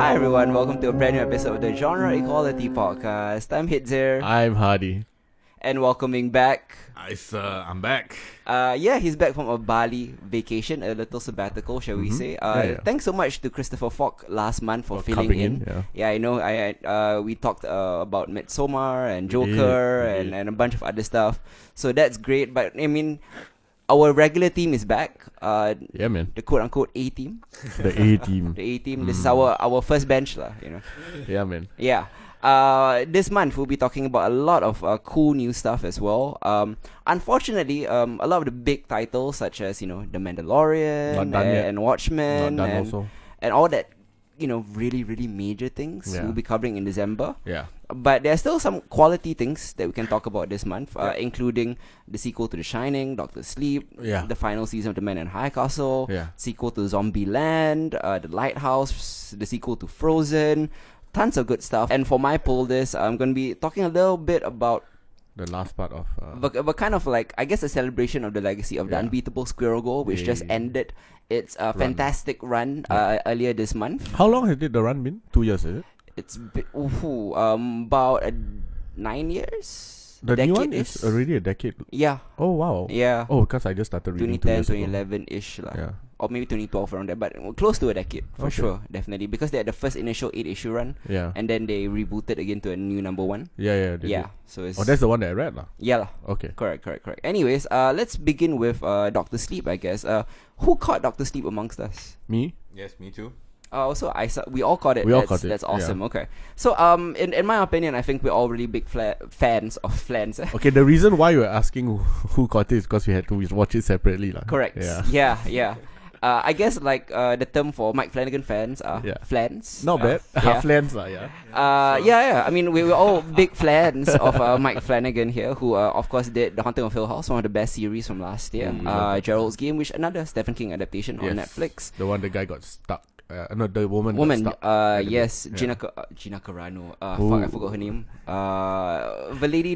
Hi everyone, welcome to a brand new episode of the Genre Equality Podcast. I'm Hitzer. I'm Hardy. And welcoming back. I'm back. He's back from a Bali vacation, a little sabbatical, shall we say. Thanks so much to Christopher Falk last month for filling in. Yeah, I know. We talked about Midsommar and Joker and a bunch of other stuff. So that's great. But I mean, our regular team is back. Man. The quote unquote A team. The A team. The A team. This is our first bench, lah. You know. Yeah, man. Yeah. This month we'll be talking about a lot of cool new stuff as well. Unfortunately, a lot of the big titles such as The Mandalorian and Watchmen and all that, really really major things we'll be covering in December. Yeah. But there are still some quality things that we can talk about this month, including the sequel to The Shining, Doctor Sleep, the final season of The Man in High Castle, sequel to Zombieland, The Lighthouse, the sequel to Frozen, tons of good stuff. And for my poll this, I'm going to be talking a little bit about the last part of... but kind of like, I guess, a celebration of the legacy of the Unbeatable Squirrel Girl, which just ended its fantastic run earlier this month. How long has the run been? 2 years, is it? It's about 9 years. The new one is already a decade. Yeah. Oh wow. Yeah. Oh, because I just started reading 2010, 2011-ish lah. Yeah. Or maybe 2012 around there, but close to a decade for sure, definitely, because they had the first initial 8-issue run, and then they rebooted again to a new number one. Yeah. So it's that's the one that I read lah. Yeah lah. Okay. Correct. Anyways, let's begin with Doctor Sleep, I guess. Who caught Doctor Sleep amongst us? Me. Yes, me too. So we all caught it. That's awesome. Okay. So in my opinion, I think we're all really big fans of Flans. Okay, the reason why you were asking who caught it is because we had to watch it separately lah. Correct. Yeah. I guess like the term for Mike Flanagan fans are flans. Not bad. Flans lah, yeah. I mean, we were all big fans of Mike Flanagan here, who of course did The Haunting of Hill House, one of the best series from last year. Gerald's Game, which another Stephen King adaptation on Netflix. The one the guy got stuck. No, the woman. Yes, Gina Carano. Fuck, I forgot her name. The lady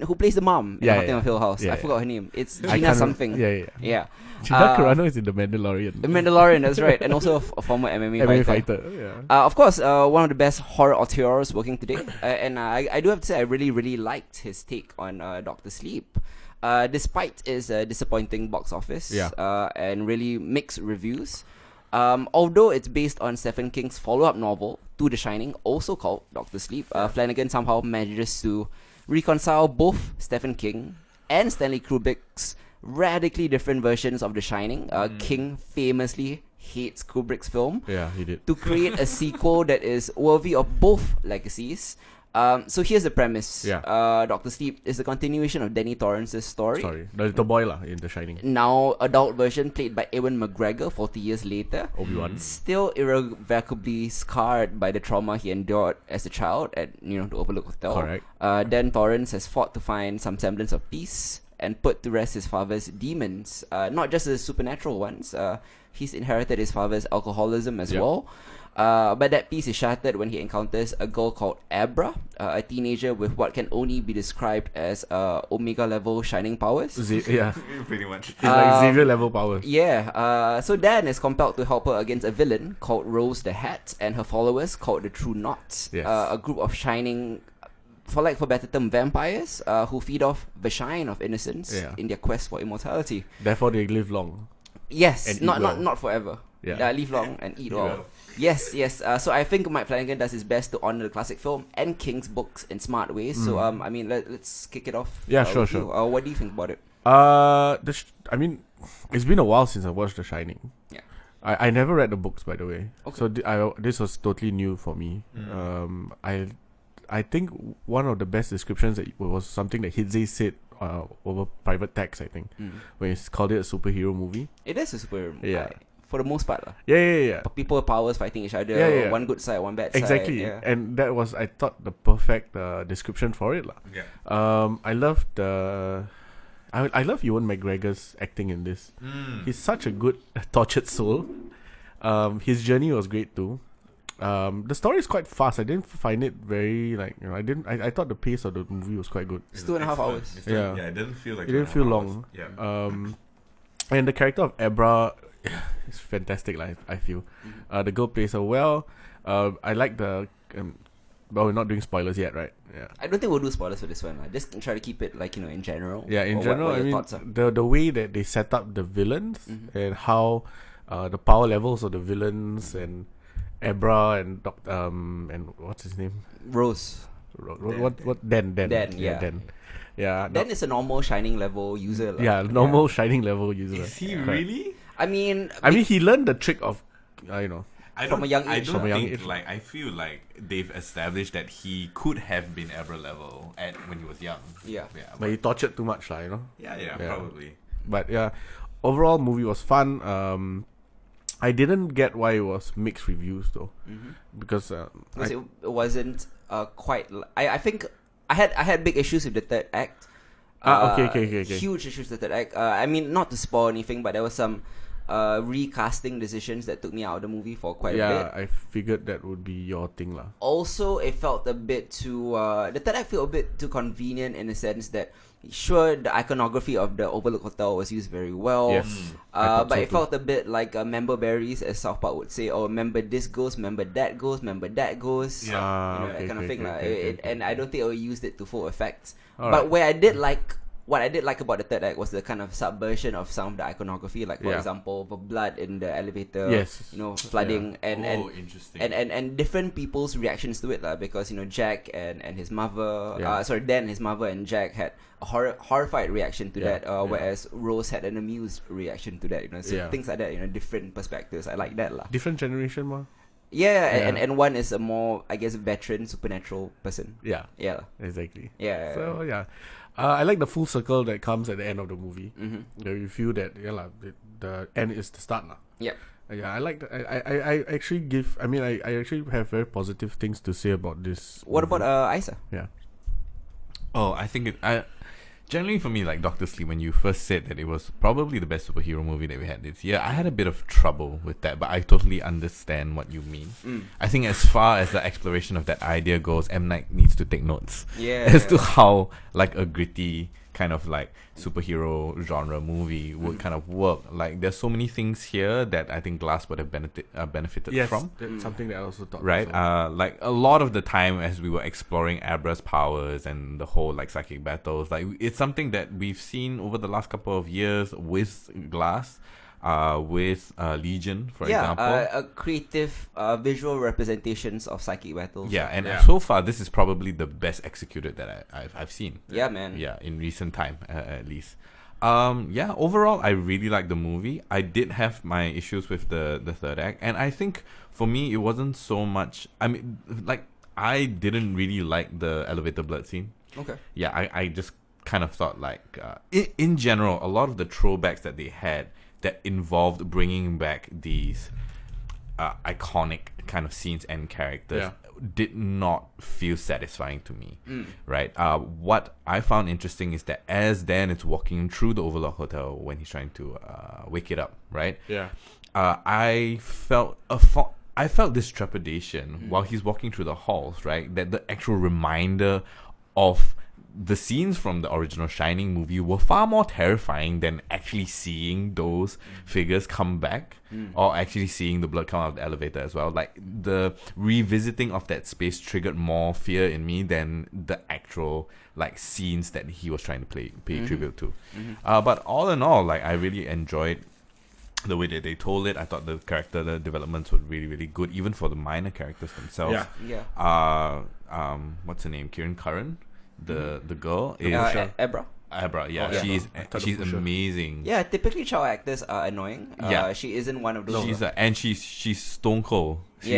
who plays the mom in Haunting of Hill House. I forgot her name. It's Gina something. Yeah. Gina Carano is in The Mandalorian. The Mandalorian, that's right, and also a former MMA fighter. Yeah. Of course, one of the best horror auteurs working today, and I do have to say I really really liked his take on Doctor Sleep. Despite its disappointing box office and really mixed reviews. Although it's based on Stephen King's follow-up novel to The Shining, also called Doctor Sleep, Flanagan somehow manages to reconcile both Stephen King and Stanley Kubrick's radically different versions of The Shining. King famously hates Kubrick's film. Yeah, he did. To create a sequel that is worthy of both legacies. So here's the premise. Doctor Sleep is the continuation of Danny Torrance's story. The little boy lah in The Shining. Now adult version played by Ewan McGregor 40 years later. Obi-Wan. Still irrevocably scarred by the trauma he endured as a child at the Overlook Hotel. Correct. Dan Torrance has fought to find some semblance of peace and put to rest his father's demons. Not just the supernatural ones. He's inherited his father's alcoholism as well. But that peace is shattered when he encounters a girl called Abra, a teenager with what can only be described as Omega level shining powers. Pretty much. It's like Xavier level powers. So Dan is compelled to help her against a villain called Rose the Hat and her followers called the True Knots, a group of shining, for better term, vampires who feed off the shine of innocence in their quest for immortality. Therefore, they live long. Yes, and not forever. Live long and eat well. Yes. So I think Mike Flanagan does his best to honor the classic film and King's books in smart ways. So I mean, let's kick it off. Sure. What do you think about it? I mean, it's been a while since I watched The Shining. Yeah. I never read the books, by the way. Okay. So this was totally new for me. I think one of the best descriptions was something that Hitze said over private text, I think, when he called it a superhero movie. It is a superhero movie. For the most part. Yeah. People with powers fighting each other. One good side, one bad side. Exactly. And that was, I thought, the perfect description for it. I love I love Ewan McGregor's acting in this. He's such a good tortured soul. His journey was great too. The story is quite fast. I didn't find it very I thought the pace of the movie was quite good. It's 2.5 hours. It didn't feel like it didn't feel long. Yeah. And the character of Abra, it's fantastic. I feel the girl plays her well. I like the. Well, we're not doing spoilers yet, right? Yeah. I don't think we'll do spoilers for this one. Just try to keep it in general. Yeah, in general, what I your mean, thoughts are. the way that they set up the villains and how the power levels of the villains and Abra and and what's his name? Rose. Dan? Dan, yeah. Dan. Yeah. Dan is a normal Shining level user. Yeah, normal Shining level user. Is he really? I mean, he learned the trick of, From a young age. I don't From a young think age. I feel like they've established that he could have been Abra level when he was young. Yeah. but he tortured too much, Yeah, probably. But yeah, overall movie was fun. I didn't get why it was mixed reviews though, because Because it wasn't quite. I think I had big issues with the third act. Okay. Huge issues with the third act. I mean, not to spoil anything, but there was some recasting decisions that took me out of the movie for quite a bit. Yeah, I figured that would be your thing lah. Also, it felt a bit too. The third act felt a bit too convenient in the sense that, sure, the iconography of the Overlook Hotel was used very well. Yes, I thought but so it too. felt a bit like member berries, as South Park would say. Oh, member this goes, member that goes, member that goes. Yeah. That kind of thing. Okay. And I don't think I used it to full effect. Alright. But what I did like about the third act was the kind of subversion of some of the iconography, like for example, the blood in the elevator, Yes. flooding, and interesting. and different people's reactions to it, because Jack and his mother, Dan, his mother, and Jack had a horrified reaction to that, whereas Rose had an amused reaction to that. So things like that, different perspectives. I like that, lah. Different generation, ma. Yeah. And one is a more, I guess, veteran supernatural person. Yeah, Yeah. exactly. Yeah. So yeah, I like the full circle that comes at the end of the movie. Mm-hmm. You feel that the end is the start lah. Yep. Yeah, I like that. I actually give. I mean, I actually have very positive things to say about this. What movie. about Isa? Yeah. Oh, I think generally for me, like Dr. Sleep, when you first said that it was probably the best superhero movie that we had this year, I had a bit of trouble with that, but I totally understand what you mean. I think as far as the exploration of that idea goes, M. Night needs to take notes as to how like a gritty kind of like superhero genre movie would kind of work. Like there's so many things here that I think Glass would have benefited from. That's something that I also thought. Right, also. like a lot of the time as we were exploring Abra's powers and the whole like psychic battles, like it's something that we've seen over the last couple of years with Glass, with Legion, for example. A creative visual representations of psychic battles. Yeah, and so far this is probably the best executed that I've seen. Yeah, man. Yeah, in recent time at least. Overall I really like the movie. I did have my issues with the third act, and I think for me it wasn't so much. I mean, like I didn't really like the elevator blood scene. Okay. Yeah, I just kind of thought like in general a lot of the throwbacks that they had that involved bringing back these iconic kind of scenes and characters did not feel satisfying to me, right? What I found interesting is that as Dan is walking through the Overlook Hotel when he's trying to wake it up, right? Yeah. I felt this trepidation while he's walking through the halls, right? That the actual reminder of the scenes from the original Shining movie were far more terrifying than actually seeing those figures come back or actually seeing the blood come out of the elevator as well. Like the revisiting of that space triggered more fear in me than the actual like scenes that he was trying to pay tribute to. But all in all, like I really enjoyed the way that they told it. I thought the character developments were really, really good, even for the minor characters themselves. Yeah. What's her name? Kieran Curran. The girl is Abra. Abra. Yeah, she's amazing. Yeah, typically child actors are annoying. She isn't one of those. She's stone cold. She's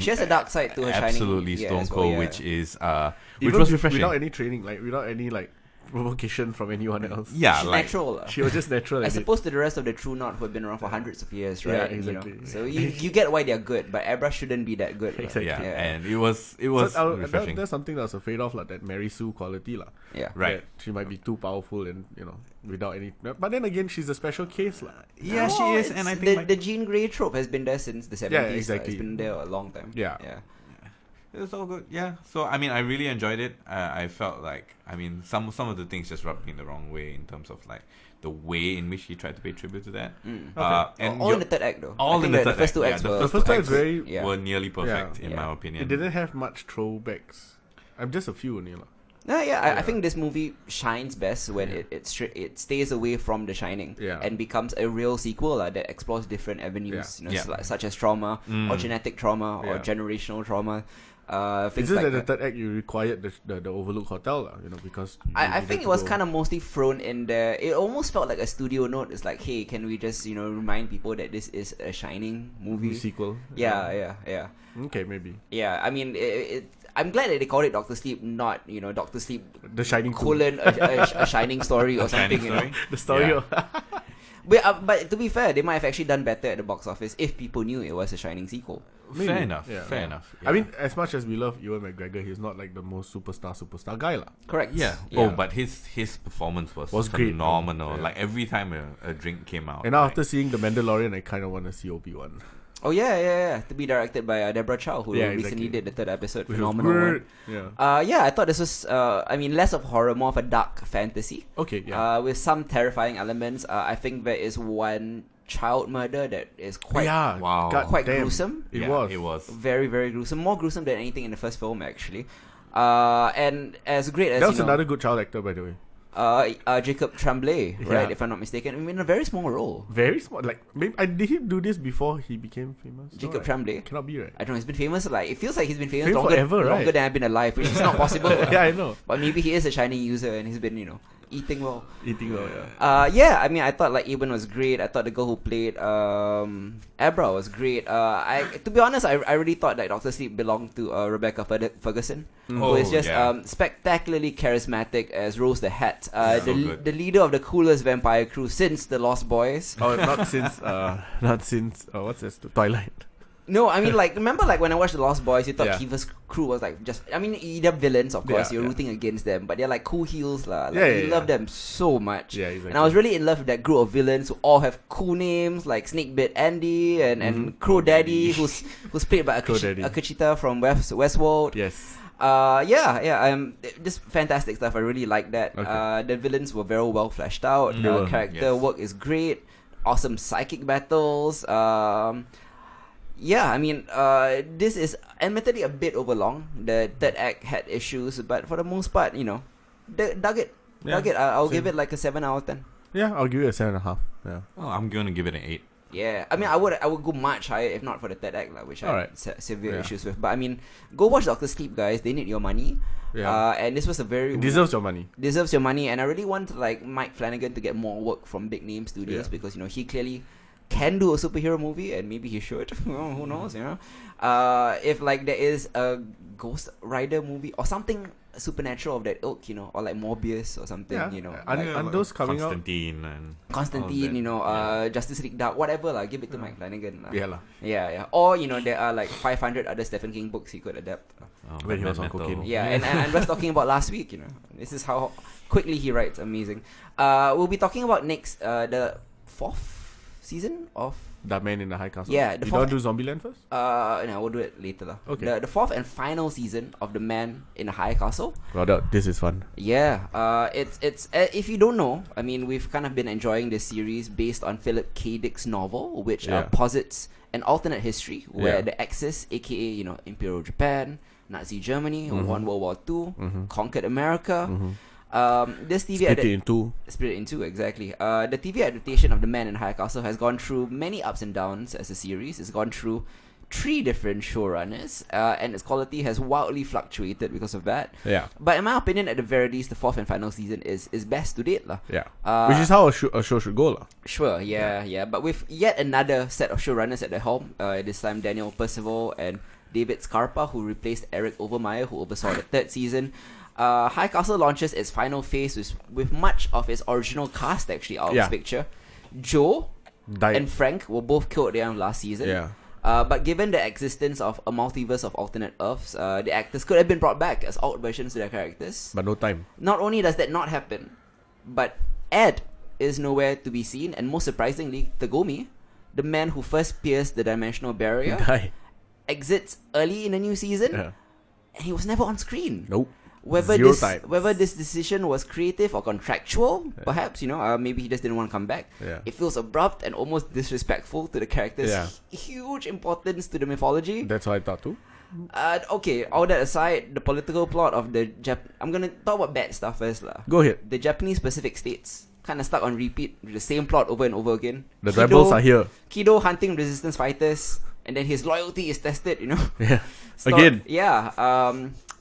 she has a dark side to her. Absolutely Shining, stone cold, well, which Even was refreshing. without any training, like without any like provocation from anyone else. Yeah, she's like natural. She was just natural. As opposed to the rest of the True Knot who have been around for hundreds of years, right? Yeah, exactly. So you get why they're good, but Abra shouldn't be that good. Exactly. Yeah, and it was refreshing. That's something that I was afraid of, like that Mary Sue quality, Yeah. Right. That she might be too powerful and without any. But then again, she's a special case, Yeah, she is, and I think the Jean Grey trope has been there since the 70s. Yeah, exactly. It's been there a long time. Yeah. It was all good. Yeah. So I mean, I really enjoyed it. I felt like, I mean, some of the things just rubbed me the wrong way in terms of like the way in which he tried to pay tribute to that. And all in the third act though. All in the third first two act. acts The first two acts were nearly perfect in my opinion. It didn't have much throwbacks. I'm just a few only. I think this movie shines best when it stays away from The Shining and becomes a real sequel that explores different avenues, such as trauma or genetic trauma or generational trauma. It's just like that the third act you required the Overlook Hotel, because I think it was kind of mostly thrown in there. It almost felt like a studio note. It's like, hey, can we just remind people that this is a Shining movie sequel? Yeah. Okay, maybe. Yeah, I mean, I'm glad that they called it Doctor Sleep, not Doctor Sleep The Shining colon a Shining story or something. The story. Yeah. But to be fair, they might have actually done better at the box office if people knew it was a Shining sequel. Fair enough. Fair enough. I mean, as much as we love Ewan McGregor, he's not like the most superstar guy, lah. Correct. Yeah. Oh, but his performance was phenomenal. Great. Like every time a drink came out. And now after seeing The Mandalorian, I kind of want to see Obi-Wan. Oh yeah. To be directed by Deborah Chow, who recently did the third episode. Which phenomenal one. Yeah. I thought this was less of horror, more of a dark fantasy. Okay. Yeah. With some terrifying elements. I think there is one child murder that is quite quite gruesome. It was very, very gruesome. More gruesome than anything in the first film, actually. And as great as that was another good child actor, by the way. Jacob Tremblay, right? If I'm not mistaken, in a very small role. Very small. Like, maybe did he do this before he became famous? Jacob Tremblay cannot be, right? I don't know. He's been famous. Like, it feels like he's been famous forever, longer than I've been alive, which is not possible. Yeah, I know. But maybe he is a Shining user and he's been, eating well. Yeah. I mean, I thought like Ewan was great. I thought the girl who played Abra was great. To be honest, I really thought that Dr. Sleep belonged to Rebecca Ferguson, who is just spectacularly charismatic as Rose the Hat, the leader of the coolest vampire crew since the Lost Boys. Oh, not since what's this? Twilight. No, I mean, like, remember, like, when I watched The Lost Boys, you thought Kiva's crew was, like, just... I mean, they're villains, of course. You're rooting against them. But they're, like, cool heels, lah. Like, you love them so much. Yeah, exactly. And I was really in love with that group of villains who all have cool names, like Snakebit Andy and Crow Daddy, who's played by Akachita from Westworld. Yes. Just fantastic stuff. I really like that. Okay. The villains were very well fleshed out. Character work is great. Awesome psychic battles. I mean, this is admittedly a bit overlong. The third act had issues, but for the most part, dug it. I'll give it like a 7 out of 10. Yeah, I'll give it a 7.5. Yeah. Oh, I'm gonna give it an 8. Yeah, I mean, I would go much higher if not for the third act, which I had severe issues with. But I mean, go watch Dr. Sleep, guys. They need your money. Yeah. And this was it deserves your money. Deserves your money, and I really want like Mike Flanagan to get more work from big name studios because he clearly can do a superhero movie, and maybe he should. Who knows, if like there is a Ghost Rider movie or something supernatural of that ilk, or like Morbius or something, and those coming Constantine out. Justice League Dark, whatever, like give it to Mike Flanagan. Yeah. Or there are like 500 other Stephen King books he could adapt. When he was on cocaine. Yeah, and I was talking about last week. This is how quickly he writes. Amazing. We'll be talking about next the 4th season of That Man in the High Castle. Yeah, you don't do Zombieland first? No, we'll do it later. Okay. The 4th and final season of The Man in the High Castle. Well, this is fun. Yeah. It's if you don't know, I mean, we've kind of been enjoying this series based on Philip K. Dick's novel, which posits an alternate history where the Axis, aka Imperial Japan, Nazi Germany, won World War II, conquered America. This TV split in two, exactly. The TV adaptation of The Man in High Castle has gone through many ups and downs as a series. It's gone through 3 different showrunners, and its quality has wildly fluctuated because of that. Yeah. But in my opinion, at the very least, the 4th and final season is best to date, lah. Yeah. Which is how a show should go, lah. Sure. Yeah. But with yet another set of showrunners at the helm, this time Daniel Percival and David Scarpa, who replaced Eric Overmyer, who oversaw the 3rd season. High Castle launches its final phase with much of its original cast actually out of this picture. Joe and Frank were both killed at the end of last season. Yeah. But given the existence of a multiverse of alternate Earths, the actors could have been brought back as alt versions of their characters. But no time. Not only does that not happen, but Ed is nowhere to be seen, and most surprisingly, Tagomi, the man who first pierced the dimensional barrier, exits early in the new season. and he was never on screen. Nope. Whether Zero this time. whether this decision was creative or contractual, perhaps, maybe he just didn't want to come back. Yeah. It feels abrupt and almost disrespectful to the character's huge importance to the mythology. That's what I thought too. Okay, all that aside, the political plot of I'm gonna talk about bad stuff first lah. Go ahead. The Japanese Pacific states kind of stuck on repeat with the same plot over and over again. The rebels are here. Kido hunting resistance fighters, and then his loyalty is tested. Yeah. Again. Yeah.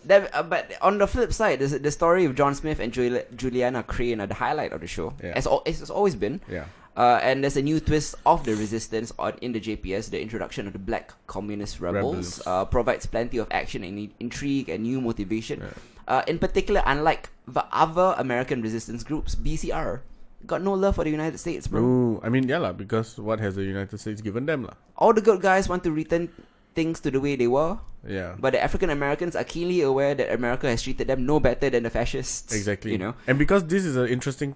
But on the flip side, the story of John Smith and Juliana Crane are the highlight of the show. Yeah. As it's always been. Yeah. And there's a new twist of the resistance in the JPS. The introduction of the Black Communist Rebels provides plenty of action and intrigue and new motivation. Yeah. In particular, unlike the other American resistance groups, BCR got no love for the United States, bro. Ooh, I mean, because what has the United States given them lah? All the good guys want to return things to the way they were. Yeah. But the African Americans are keenly aware that America has treated them no better than the fascists. Exactly. And because this is an interesting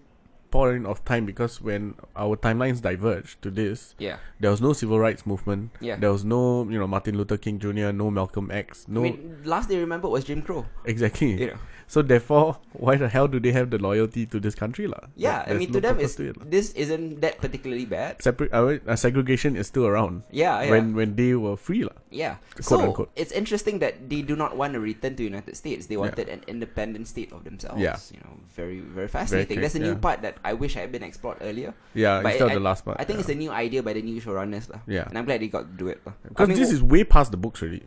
point of time, because when our timelines diverged to this, there was no civil rights movement. Yeah. There was no, Martin Luther King Jr., no Malcolm X, no. I mean, last they remember was Jim Crow. Exactly. So therefore, why the hell do they have the loyalty to this country lah? Yeah, I mean, to them, this isn't that particularly bad. Segregation is still around. Yeah. When they were free lah. Yeah. Quote unquote. It's interesting that they do not want to return to the United States. They wanted an independent state of themselves. Yeah. Very, very fascinating. There's a new part that I wish had been explored earlier. Yeah, but instead of the last part. I think it's a new idea by the new showrunners lah. Yeah. And I'm glad they got to do it. Because this is way past the books already.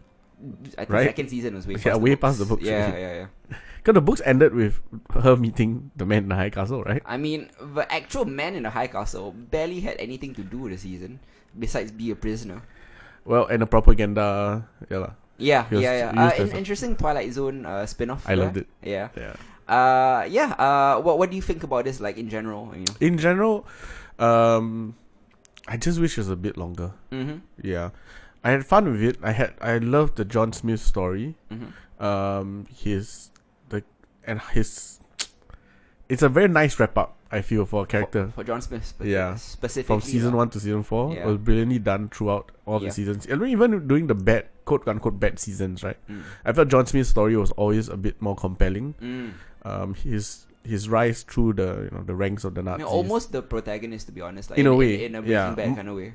I think right? second season was way past way past the books. Yeah. Because the books ended with her meeting the man in the high castle, right? I mean, the actual man in the high castle barely had anything to do with the season besides be a prisoner. Well, and the propaganda, Yeah. Interesting Twilight Zone spin-off. I loved it. Yeah. Yeah. What do you think about this, like, in general? In general, I just wish it was a bit longer. Mm-hmm. Yeah. I had fun with it. I loved the John Smith story. Mm-hmm. It's a very nice wrap up, I feel, for a character. For John Smith, specifically. From season 1 to season 4. It was brilliantly done throughout all the seasons. I mean, even during the bad, quote unquote, bad seasons, right? I felt John Smith's story was always a bit more compelling. His rise through the the ranks of the Nazis. Almost the protagonist, to be honest. Like, in a way. In a Breaking Bad kind of way.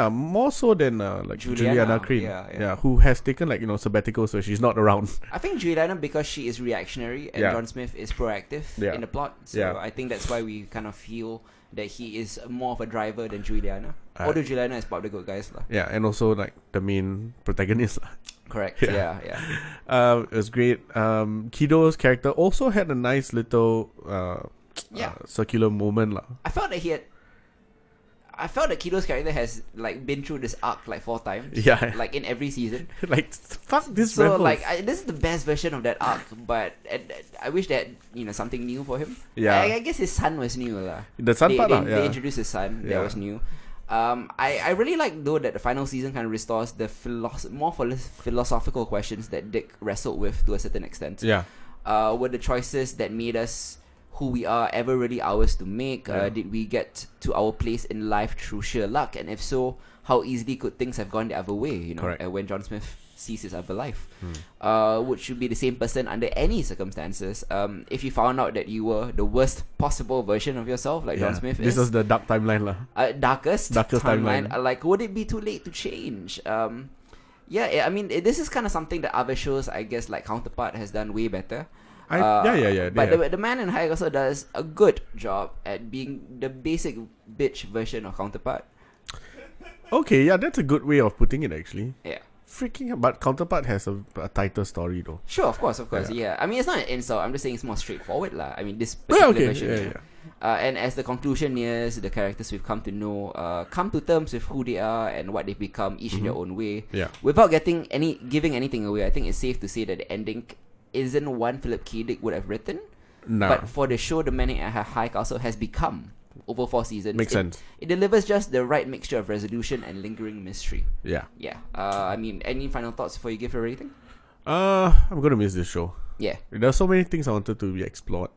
More so than like Juliana Crane. Yeah, who has taken sabbaticals so she's not around. I think Juliana, because she is reactionary and John Smith is proactive in the plot. So I think that's why we kind of feel that he is more of a driver than Juliana. Although Juliana is part of the good guys lah. Yeah, and also like the main protagonist lah. Correct. Yeah. It was great. Kido's character also had a nice little circular moment lah. I felt that Kido's character has like been through this arc like 4 times. Yeah. Like in every season. Like fuck this. So rebels. This is the best version of that arc, but I wish that something new for him. Yeah. I guess his son was new lah. The son part lah. They introduced his son. That was new. I really like though that the final season kind of restores the more philosophical questions that Dick wrestled with to a certain extent. Yeah. Were the choices that made us who we are ever really ours to make? Did we get to our place in life through sheer luck? And if so, how easily could things have gone the other way? When John Smith sees his other life, would you be the same person under any circumstances? If you found out that you were the worst possible version of yourself, like John Smith is. This is the dark timeline lah. Darkest timeline. Like, would it be too late to change? I mean, this is kind of something that other shows, I guess, like Counterpart, has done way better. But the man in High also does a good job at being the basic bitch version of Counterpart. Okay, that's a good way of putting it actually. Yeah. Freaking, but Counterpart has a tighter story though. Sure, of course. Yeah. I mean, it's not an insult. I'm just saying it's more straightforward lah. I mean, this particular version. And as the conclusion nears, the characters we've come to know come to terms with who they are and what they've become, each in their own way. Yeah. Without giving anything away, I think it's safe to say that the ending isn't one Philip K. Dick would have written. No. But for the show, the Man at High Castle has become over 4 seasons. Makes sense. It delivers just the right mixture of resolution and lingering mystery. Yeah. I mean, any final thoughts before you give a rating? I'm gonna miss this show. Yeah. There's so many things I wanted to be explored.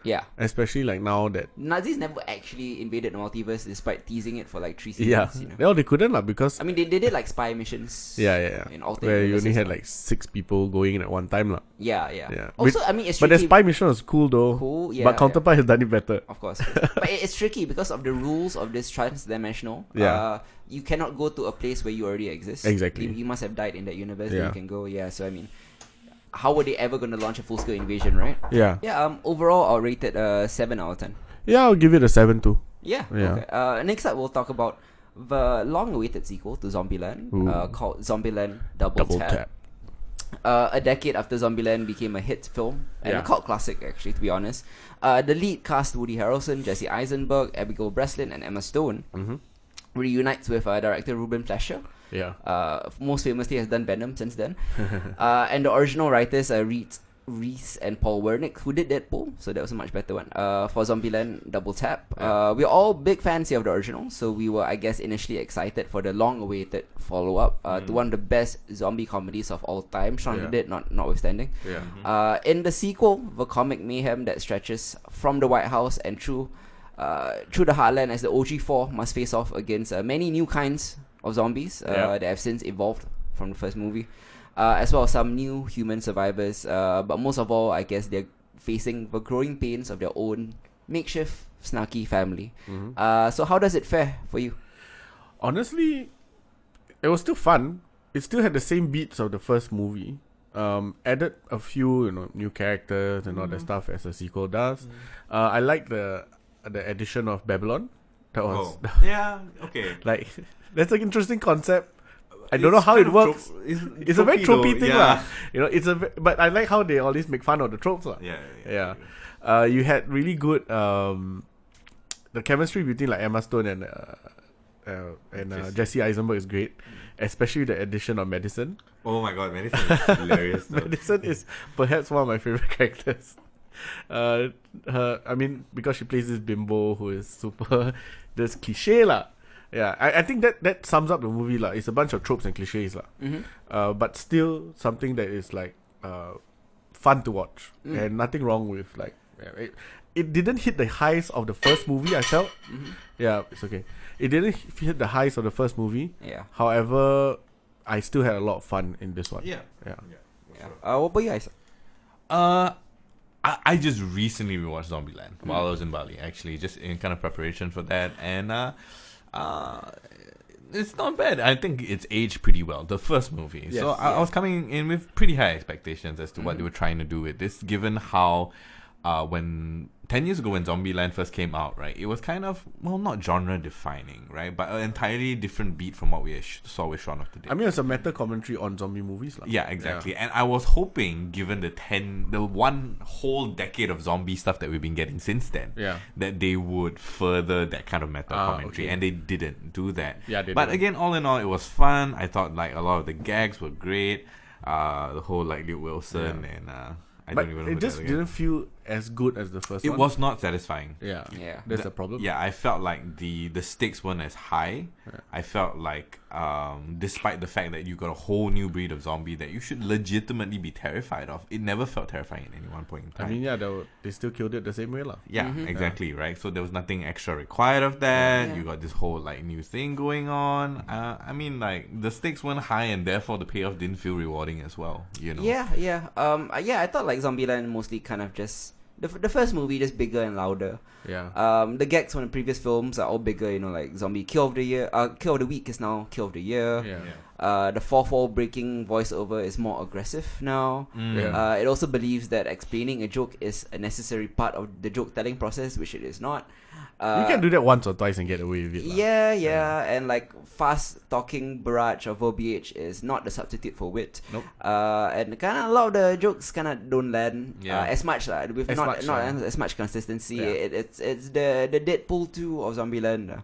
Yeah. Especially like now that Nazis never actually invaded the multiverse despite teasing it for like 3 seasons. yeah, You know? no, they couldn't because I mean, they did like spy missions. yeah. In alternate Where you only universes, had lah. like 6 people going in at one time lah. Yeah. Also, I mean, it's But the tricky. spy mission was cool though. Cool, yeah, But Counterpart has done it better. Of course. But it's tricky because of the rules of this trans-dimensional. Yeah. You cannot go to a place where you already exist. Exactly. You must have died in that universe. Yeah. Then you can go. Yeah. So I mean, how were they ever going to launch a full-scale invasion, right? Yeah. Yeah. Overall, I'll rate it 7 out of 10. Yeah, I'll give it a 7 too. Yeah. Yeah. Okay. Next up, we'll talk about the long-awaited sequel to Zombieland, called Zombieland Double Tap. A decade after Zombieland became a hit film and a cult classic, actually, to be honest. The lead cast, Woody Harrelson, Jesse Eisenberg, Abigail Breslin, and Emma Stone, reunites with director Ruben Fleischer. Yeah. Most famously has done Venom since then. And the original writers are Reese and Paul Wernick, who did Deadpool, so that was a much better one. For Zombieland Double Tap. We're all big fans of the original, so we were, I guess, initially excited for the long-awaited follow-up to one of the best zombie comedies of all time, Shaun of the Dead notwithstanding. Yeah. In the sequel, the comic mayhem that stretches from the White House and through the heartland as the OG4 must face off against many new kinds of zombies that have since evolved from the first movie, as well as some new human survivors. But most of all, I guess they're facing the growing pains of their own makeshift snarky family. So how does it fare for you? Honestly, it was still fun. It still had the same beats of the first movie. Added a few, new characters and all that stuff as a sequel does. I like the addition of Babylon. That was yeah, okay. like that's an interesting concept. I don't know how it works. It's a very tropey thing, lah. But I like how they always make fun of the tropes, lah. Yeah. You had really good the chemistry between like Emma Stone and Jesse Eisenberg is great, especially the addition of Madison. Oh my god, Madison is hilarious. Madison is perhaps one of my favorite characters. I mean, because she plays this bimbo who is super this cliche lah. Yeah, I think that sums up the movie lah. It's a bunch of tropes and cliches lah. But still something that is like fun to watch and nothing wrong with like it didn't hit the highs of the first movie. I felt yeah, it's okay. It didn't hit the highs of the first movie. Yeah. However, I still had a lot of fun in this one. Yeah. What about you guys? I just recently rewatched Zombieland while I was in Bali, actually, just in kind of preparation for that, and it's not bad. I think it's aged pretty well, the first movie. Yes, so I was coming in with pretty high expectations as to what they were trying to do with this, given how when 10 years ago when Zombieland first came out, right, it was kind of, well, not genre defining, right, but an entirely different beat from what we saw with Shaun of the Dead. I mean, it's a meta commentary on zombie movies, lah. Yeah, exactly. And I was hoping, given the one whole decade of zombie stuff that we've been getting since then, that they would further that kind of meta commentary, and they didn't do that. Yeah, but again, all in all, it was fun. I thought like a lot of the gags were great. The whole like Luke Wilson and I don't even know. It just didn't feel as good as the first one. It was not satisfying. Yeah. That's the problem. Yeah, I felt like the stakes weren't as high. I felt like despite the fact that you got a whole new breed of zombie that you should legitimately be terrified of, it never felt terrifying at any one point in time. I mean, they still killed it the same way, lah. Yeah, exactly, right? So there was nothing extra required of that. You got this whole like new thing going on. I mean, like the stakes weren't high, and therefore the payoff didn't feel rewarding as well. Yeah. I thought like Zombieland mostly kind of just the first movie just bigger and louder. Yeah. The gags from the previous films are all bigger. Like Zombie Kill of the Year. Kill of the Week is now Kill of the Year. The 4/4 breaking voiceover is more aggressive now. It also believes that explaining a joke is a necessary part of the joke telling process, which it is not. You can do that once or twice and get away with it. Yeah. And like fast talking barrage or verbiage is not the substitute for wit. Nope. And kind of a lot of the jokes kind of don't land as much with not as much consistency. It's the Deadpool 2 of Zombieland.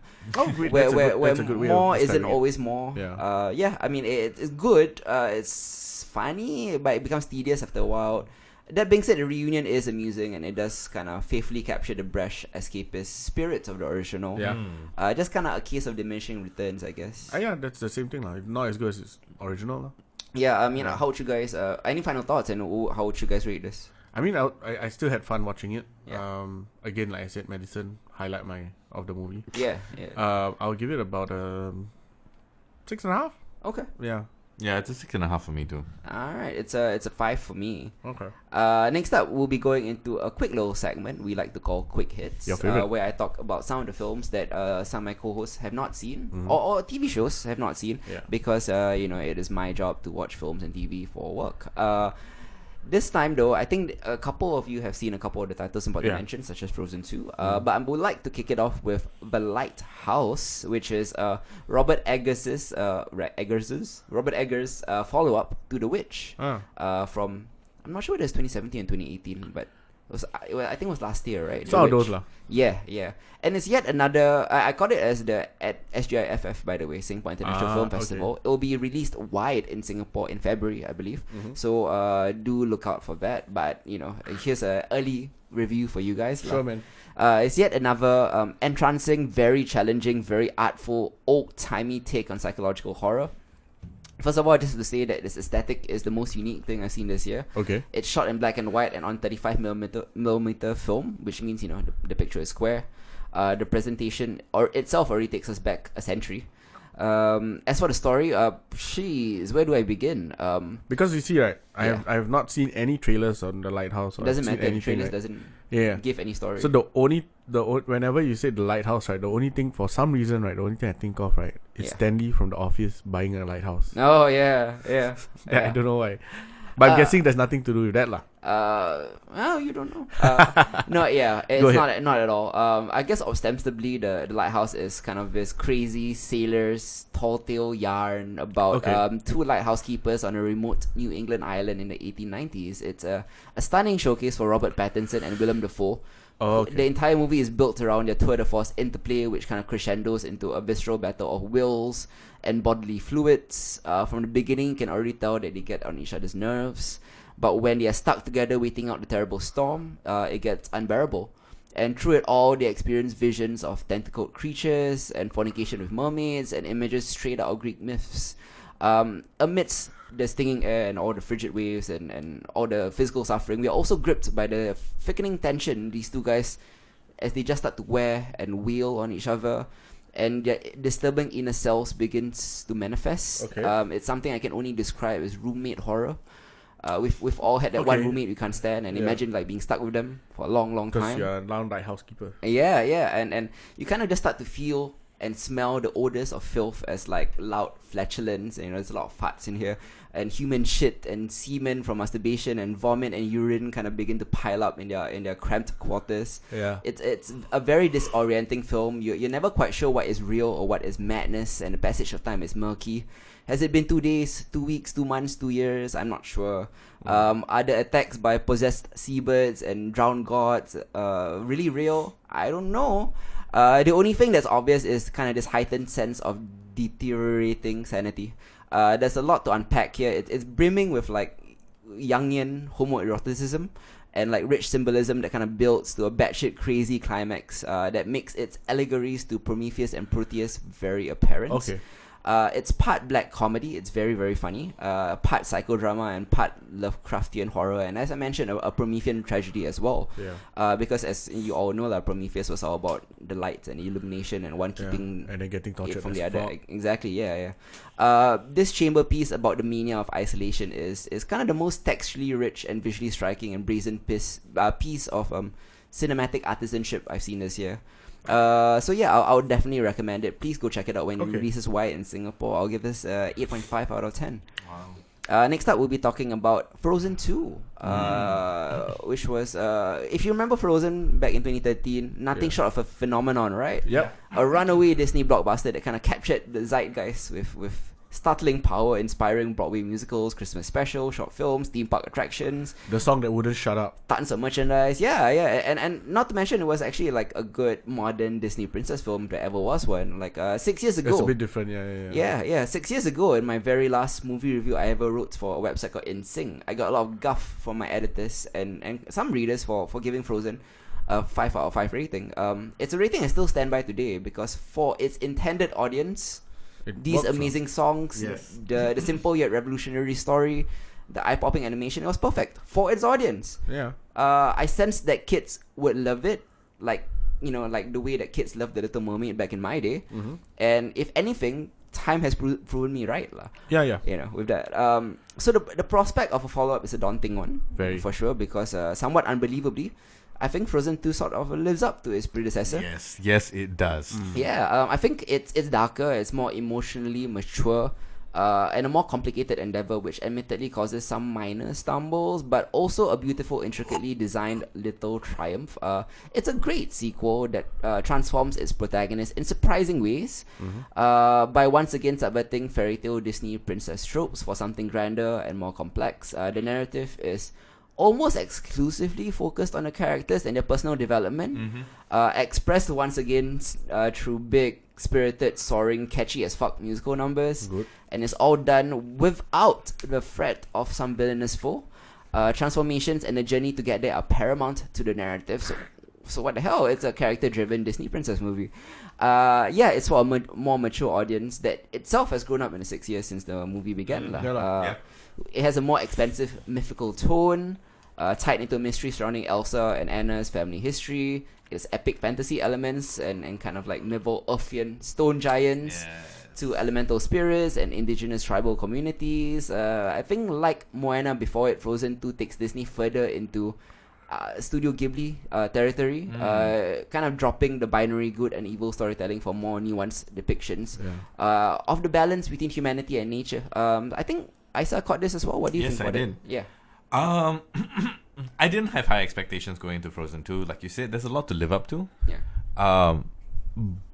Where more isn't always more. I mean it's good. It's funny, but it becomes tedious after a while. That being said, the reunion is amusing and it does kind of faithfully capture the brash escapist spirit of the original. Just kind of a case of diminishing returns, I guess. That's the same thing, lah. Not as good as its original, lah. Yeah, I mean, how would you guys? Any final thoughts and how would you guys rate this? I mean, I still had fun watching it. Yeah. Again, like I said, medicine highlight of the movie. Yeah. I'll give it about 6.5. Okay. Yeah. Yeah, it's a 6.5 for me too. All right, it's a 5 for me. Okay. Next up, we'll be going into a quick little segment we like to call Quick Hits, Your favorite. where I talk about some of the films that some of my co-hosts have not seen, or TV shows have not seen, because it is my job to watch films and TV for work. This time, though, I think a couple of you have seen a couple of the titles I'm about to mention, such as Frozen 2. But I would like to kick it off with The Lighthouse, which is Robert Eggers' follow-up to The Witch. From, I'm not sure whether it's 2017 and 2018, but I think it was last year, right? It's all those lah. Yeah. And it's yet another. I called it as the at SGIFF, by the way, Singapore International Film Festival. It will be released wide in Singapore in February, I believe. So do look out for that. But here's an early review for you guys. Sure, man. It's yet another entrancing, very challenging, very artful, old-timey take on psychological horror. First of all, just to say that this aesthetic is the most unique thing I've seen this year. Okay. It's shot in black and white and on 35mm film, which means the picture is square. The presentation itself already takes us back a century. As for the story, where do I begin? Because you see, right, I have not seen any trailers on The Lighthouse. Doesn't matter. Trailers doesn't give any story. So whenever you say The Lighthouse, right, the only thing for some reason, right, the only thing I think of, right, is Stanley from The Office buying a lighthouse. Oh yeah. I don't know why, but I'm guessing there's nothing to do with that, lah. Well, you don't know. No, yeah, it's not at all. I guess ostensibly the Lighthouse is kind of this crazy sailor's tall tale yarn about two lighthouse keepers on a remote New England island in the 1890s. It's a stunning showcase for Robert Pattinson and Willem Dafoe. The entire movie is built around their tour de force interplay, which kind of crescendos into a visceral battle of wills and bodily fluids. From the beginning, you can already tell that they get on each other's nerves. But when they are stuck together waiting out the terrible storm, it gets unbearable. And through it all, they experience visions of tentacled creatures and fornication with mermaids and images straight out of Greek myths. Amidst the stinging air and all the frigid waves and all the physical suffering, we are also gripped by the thickening tension these two guys as they just start to wear and wheel on each other, and their disturbing inner selves begins to manifest. It's something I can only describe as roommate horror. We've all had that one roommate we can't stand, and imagine like being stuck with them for a long time. Because you're a long-night housekeeper. Yeah, and you kind of just start to feel and smell the odors of filth as like loud flatulence, and there's a lot of farts in here, and human shit and semen from masturbation and vomit and urine kind of begin to pile up in their cramped quarters. It's a very disorienting film. You're never quite sure what is real or what is madness, and the passage of time is murky. Has it been 2 days, 2 weeks, 2 months, 2 years? I'm not sure. Are the attacks by possessed seabirds and drowned gods really real? I don't know. The only thing that's obvious is kind of this heightened sense of deteriorating sanity. There's a lot to unpack here. It's brimming with like Jungian homoeroticism and like rich symbolism that kind of builds to a batshit crazy climax that makes its allegories to Prometheus and Proteus very apparent. It's part black comedy. It's very, very funny. Part psychodrama and part Lovecraftian horror. And as I mentioned, a Promethean tragedy as well. Because as you all know, Prometheus was all about the light and illumination and one keeping and then getting tortured from the other. Fuck. Exactly, yeah. This chamber piece about the mania of isolation is kind of the most textually rich and visually striking and brazen piece of cinematic artisanship I've seen this year. So yeah, I would definitely recommend it. Please go check it out when it releases wide in Singapore. I'll give this 8.5 out of 10. Wow. Next up, we'll be talking about Frozen 2, which was, if you remember Frozen back in 2013, nothing short of a phenomenon, right? Yep. A runaway Disney blockbuster that kind of captured the zeitgeist with startling power, inspiring Broadway musicals, Christmas specials, short films, theme park attractions. The song that wouldn't shut up. Tons of merchandise, and not to mention it was actually like a good modern Disney princess film if there ever was one. Like 6 years ago. It's a bit different, Yeah. 6 years ago, in my very last movie review I ever wrote for a website called InSync, I got a lot of guff from my editors and some readers for giving Frozen a 5 out of 5 rating. It's a rating I still stand by today because for its intended audience, these amazing songs, the simple yet revolutionary story, the eye-popping animation, it was perfect for its audience. I sensed that kids would love it, like like the way that kids loved The Little Mermaid back in my day. And if anything, time has proven me right, lah. Yeah. With that. So the prospect of a follow-up is a daunting one, for sure, because somewhat unbelievably, I think Frozen 2 sort of lives up to its predecessor. Yes, it does. Yeah, I think it's darker, it's more emotionally mature, and a more complicated endeavor, which admittedly causes some minor stumbles, but also a beautiful, intricately designed little triumph. It's a great sequel that transforms its protagonist in surprising ways, by once again subverting fairy tale Disney princess tropes for something grander and more complex. The narrative is almost exclusively focused on the characters and their personal development, expressed once again through big, spirited, soaring, catchy as fuck musical numbers. Good. And it's all done without the threat of some villainous foe. Transformations and the journey to get there are paramount to the narrative. So what the hell? It's a character-driven Disney princess movie. It's for a more mature audience that itself has grown up in the 6 years since the movie began. It has a more expansive mythical tone, tied into a mystery surrounding Elsa and Anna's family history. It's epic fantasy elements and kind of like Middle-earthian stone giants to elemental spirits and indigenous tribal communities. I think like Moana before it, Frozen 2 takes Disney further into Studio Ghibli territory, kind of dropping the binary good and evil storytelling for more nuanced depictions of the balance between humanity and nature. I think Isa caught this as well. What do you think about it? Yeah. I didn't have high expectations going into Frozen 2. Like you said, there's a lot to live up to. Yeah.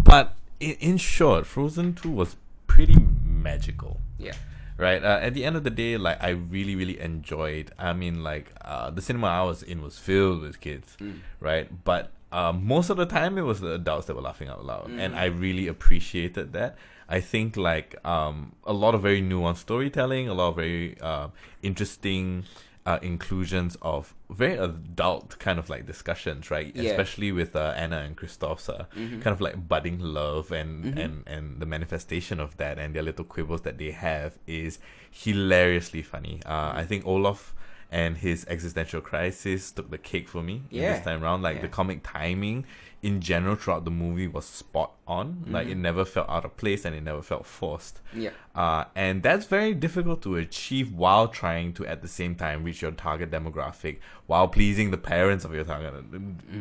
But in short, Frozen 2 was pretty magical. Yeah. Right. At the end of the day, like I really, really enjoyed. I mean, like the cinema I was in was filled with kids, right? But most of the time, it was the adults that were laughing out loud, and I really appreciated that. I think like a lot of very nuanced storytelling, a lot of very interesting inclusions of very adult kind of like discussions, right? Yeah. Especially with Anna and Kristoff's kind of like budding love and the manifestation of that and their little quibbles that they have is hilariously funny. I think Olaf and his existential crisis took the cake for me this time around. Like the comic timing in general throughout the movie was spot on. Like it never felt out of place and it never felt forced. And that's very difficult to achieve while trying to at the same time reach your target demographic, while pleasing the parents of your target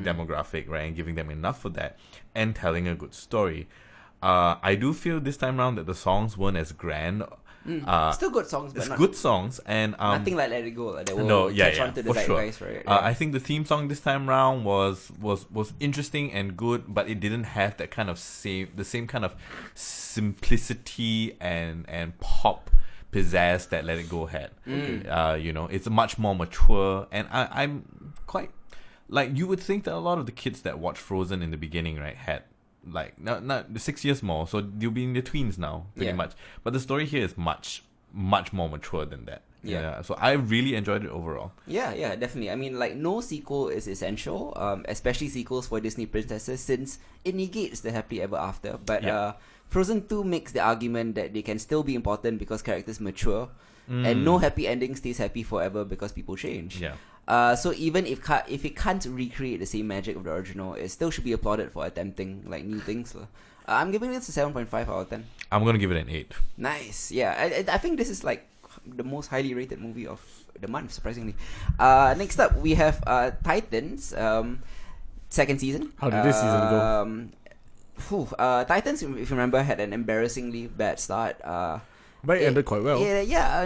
demographic, right, and giving them enough for that and telling a good story. I do feel this time around that the songs weren't as grand. Still good songs, but it's good songs, and nothing like Let It Go. Like that will catch on to the zeitgeist, right? I think the theme song this time round was interesting and good, but it didn't have that kind of the same kind of simplicity and pop pizzazz that Let It Go had. It's much more mature, and I'm quite like, you would think that a lot of the kids that watched Frozen in the beginning, right, had like not 6 years more, so they'll be in their tweens now, pretty much. But the story here is much more mature than that. So I really enjoyed it overall. Yeah, definitely. I mean, like, no sequel is essential, especially sequels for Disney princesses, since it negates the happily ever after. But Frozen 2 makes the argument that they can still be important because characters mature, and no happy ending stays happy forever because people change. So even if it can't recreate the same magic of the original, it still should be applauded for attempting like new things. I'm giving this a 7.5 out of 10. I'm gonna give it an 8. Nice. Yeah, I think this is like the most highly rated movie of the month, surprisingly. Next up we have Titans, second season. How did this season go? Titans, if you remember, had an embarrassingly bad start. But it ended quite well.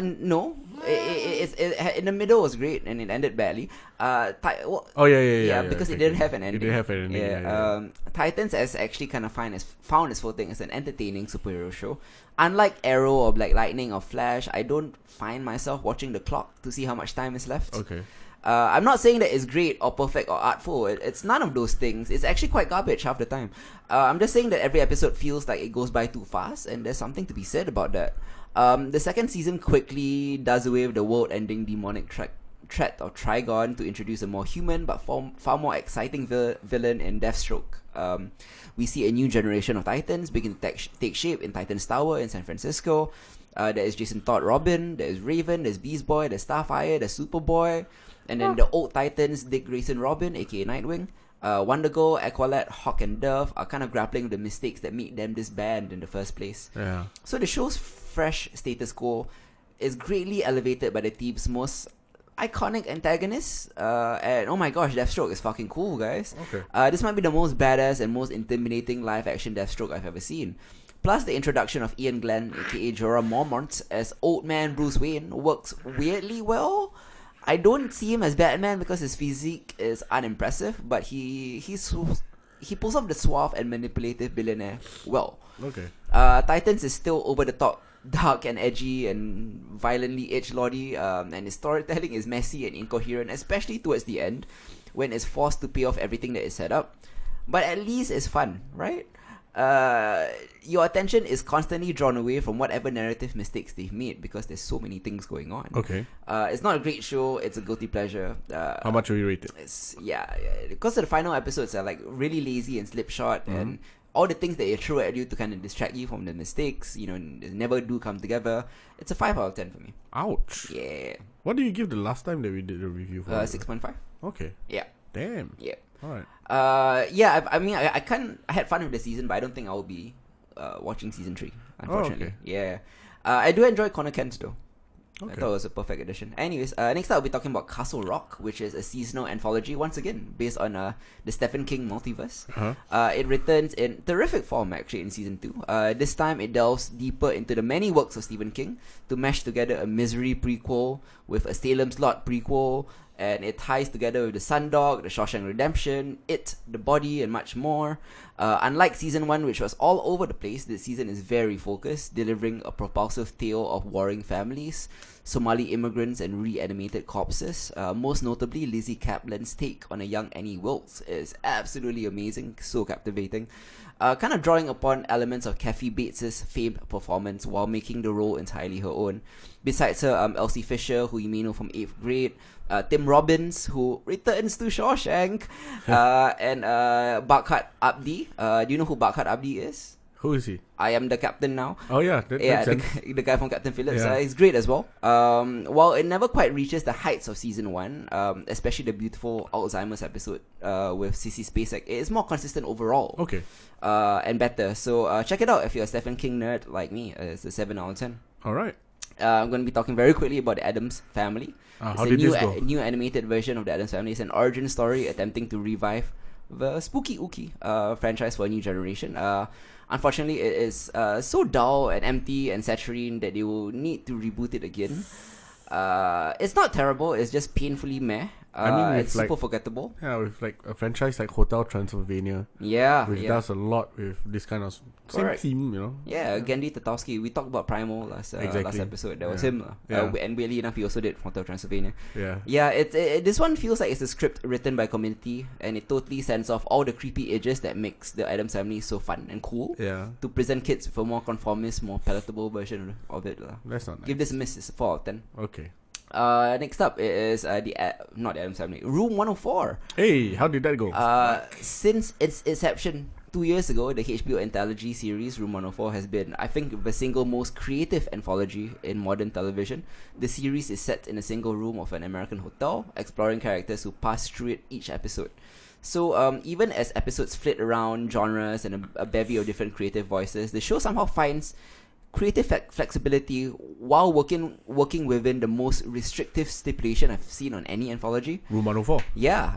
No. It in the middle was great and it ended badly. Because it didn't have an ending. It didn't have an ending. Titans has actually kind of found its footing as an entertaining superhero show. Unlike Arrow or Black Lightning or Flash, I don't find myself watching the clock to see how much time is left. Okay. I'm not saying that it's great or perfect or artful. It's none of those things. It's actually quite garbage half the time. I'm just saying that every episode feels like it goes by too fast, and there's something to be said about that. The second season quickly does away with the world-ending demonic threat of Trigon to introduce a more human but far more exciting villain in Deathstroke. We see a new generation of Titans begin to take shape in Titan's Tower in San Francisco. There is Jason Todd Robin, there is Raven, there's Beast Boy, there's Starfire, there's Superboy, and then the old Titans, Dick Grayson Robin, aka Nightwing. Wonder Girl, Aqualad, Hawk and Dove are kind of grappling with the mistakes that made them disband in the first place. Yeah. So the show's fresh status quo is greatly elevated by the team's most iconic antagonists. And oh my gosh, Deathstroke is fucking cool, guys. Okay. This might be the most badass and most intimidating live-action Deathstroke I've ever seen. Plus, the introduction of Ian Glenn, aka Jorah Mormont, as Old Man Bruce Wayne works weirdly well. I don't see him as Batman because his physique is unimpressive, but he pulls off the suave and manipulative billionaire well. Okay. Titans is still over the top, dark and edgy and violently edgelordy, and his storytelling is messy and incoherent, especially towards the end when it's forced to pay off everything that is set up. But at least it's fun, right? Your attention is constantly drawn away from whatever narrative mistakes they've made because there's so many things going on. Okay. It's not a great show. It's a guilty pleasure. How much will you rate it? It's because the final episodes are like really lazy and slipshod, and all the things that they throw at you to kind of distract you from the mistakes, they never do come together. It's a 5 out of 10 for me. Ouch. Yeah. What did you give the last time that we did a review for? 6.5. Okay. Yeah. Damn. Yeah. Alright. I had fun with the season, but I don't think I will be watching season 3, unfortunately. Okay. Yeah. I do enjoy Connor Kent though. Okay. I thought it was a perfect addition. Anyways, next up we'll be talking about Castle Rock, which is a seasonal anthology, once again, based on the Stephen King multiverse. It returns in terrific form, actually, in Season 2. This time it delves deeper into the many works of Stephen King to mesh together a Misery prequel with a Salem's Lot prequel, and it ties together with the Sundog, the Shawshank Redemption, It, The Body, and much more. Unlike Season 1, which was all over the place, this season is very focused, delivering a propulsive tale of warring families, Somali immigrants, and reanimated corpses. Most notably, Lizzie Kaplan's take on a young Annie Wilkes is absolutely amazing, so captivating. Kind of drawing upon elements of Kathy Bates' famed performance while making the role entirely her own. Besides her, Elsie Fisher, who you may know from 8th grade, Tim Robbins, who returns to Shawshank, and Barkhat Abdi. Do you know who Barkhat Abdi is? Who is he? I Am the Captain Now. Oh yeah, that the guy from Captain Phillips. Yeah. He's great as well. While it never quite reaches the heights of Season 1, especially the beautiful Alzheimer's episode with Sissy Spacek, it is more consistent overall. Okay. And better. So check it out if you're a Stephen King nerd like me. It's a 7 out of 10. Alright. I'm going to be talking very quickly about the Addams Family. How did this go? New animated version of the Addams Family. It's an origin story attempting to revive the Spooky Ookie franchise for a new generation. Unfortunately, it is so dull and empty and saturine that they will need to reboot it again. It's not terrible. It's just painfully meh. It's super forgettable. Yeah, with like a franchise like Hotel Transylvania. Yeah, which does a lot with this kind of same theme, Yeah, Gandhi Tatowski. We talked about Primal last episode. That was him. And weirdly enough, he also did Hotel Transylvania. Yeah, this one feels like it's a script written by community, and it totally sends off all the creepy edges that makes the Addams Family so fun and cool. Yeah. To present kids with a more conformist, more palatable version of it. That's not nice. Give this a miss. It's a 4 out of 10. Okay. Next up is not the Addams Family, Room 104. Hey, how did that go? Since its inception 2 years ago, the HBO anthology series Room 104 has been, I think, the single most creative anthology in modern television. The series is set in a single room of an American hotel, exploring characters who pass through it each episode. So even as episodes flit around genres and a bevy of different creative voices, the show somehow finds creative flexibility while working within the most restrictive stipulation I've seen on any anthology. Room 104. Yeah.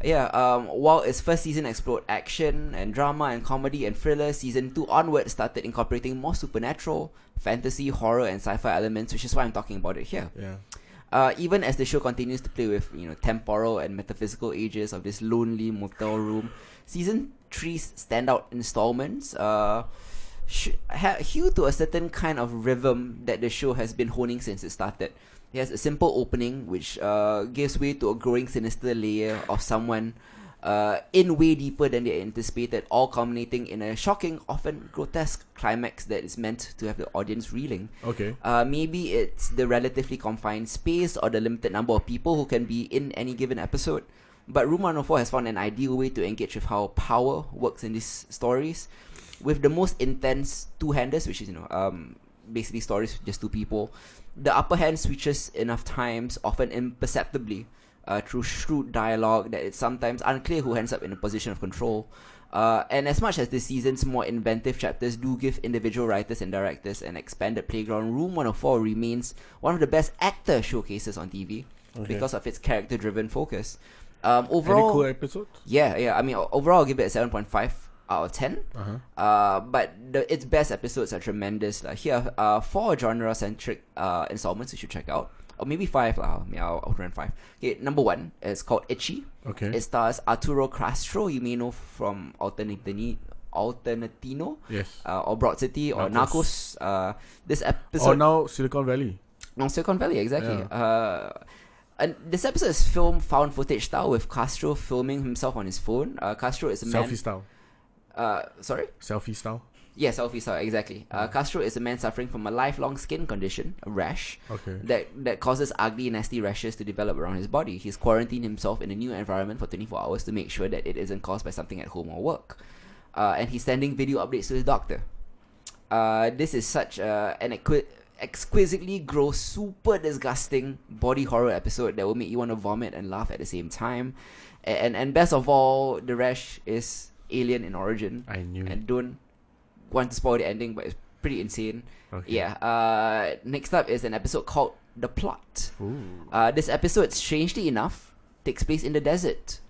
While its first season explored action and drama and comedy and thriller, Season 2 onward started incorporating more supernatural, fantasy, horror, and sci-fi elements, which is why I'm talking about it here. Yeah. Even as the show continues to play with temporal and metaphysical ages of this lonely motel room, Season 3's standout installments hew to a certain kind of rhythm that the show has been honing since it started. It has a simple opening which gives way to a growing sinister layer of someone in way deeper than they anticipated, all culminating in a shocking, often grotesque climax that is meant to have the audience reeling. Okay. Maybe it's the relatively confined space or the limited number of people who can be in any given episode, but Room 104 has found an ideal way to engage with how power works in these stories, with the most intense two-handers, which is basically stories with just two people. The upper hand switches enough times, often imperceptibly, through shrewd dialogue that it's sometimes unclear who ends up in a position of control. And as much as this season's more inventive chapters do give individual writers and directors an expanded playground, Room 104 remains one of the best actor showcases on TV because of its character-driven focus. Overall, any cool episodes? Yeah. I mean, overall, I'll give it a 7.5 out of 10. But its best episodes are tremendous. Here are 4 genre-centric installments you should check out. Or maybe 5 lah. I'll run 5. Okay, number 1 is called Itchy. Okay. It stars Arturo Castro. You may know from Alternatino. Yes. Or Broad City or Narcos. This episode. Or now Silicon Valley. No, Silicon Valley, exactly. Yeah. And this episode is filmed found footage style with Castro filming himself on his phone. Castro is a man. Selfie style. Sorry? Selfie style. Yeah, selfie style, exactly. Castro is a man suffering from a lifelong skin condition, a rash, that causes ugly, nasty rashes to develop around his body. He's quarantined himself in a new environment for 24 hours to make sure that it isn't caused by something at home or work. And he's sending video updates to his doctor. This is such an exquisitely gross, super disgusting body horror episode that will make you want to vomit and laugh at the same time. And best of all, the rash is alien in origin. I knew and don't want to spoil the ending, but it's pretty insane. Okay. Yeah. Next up is an episode called The Plot. This episode, strangely enough, takes place in the desert.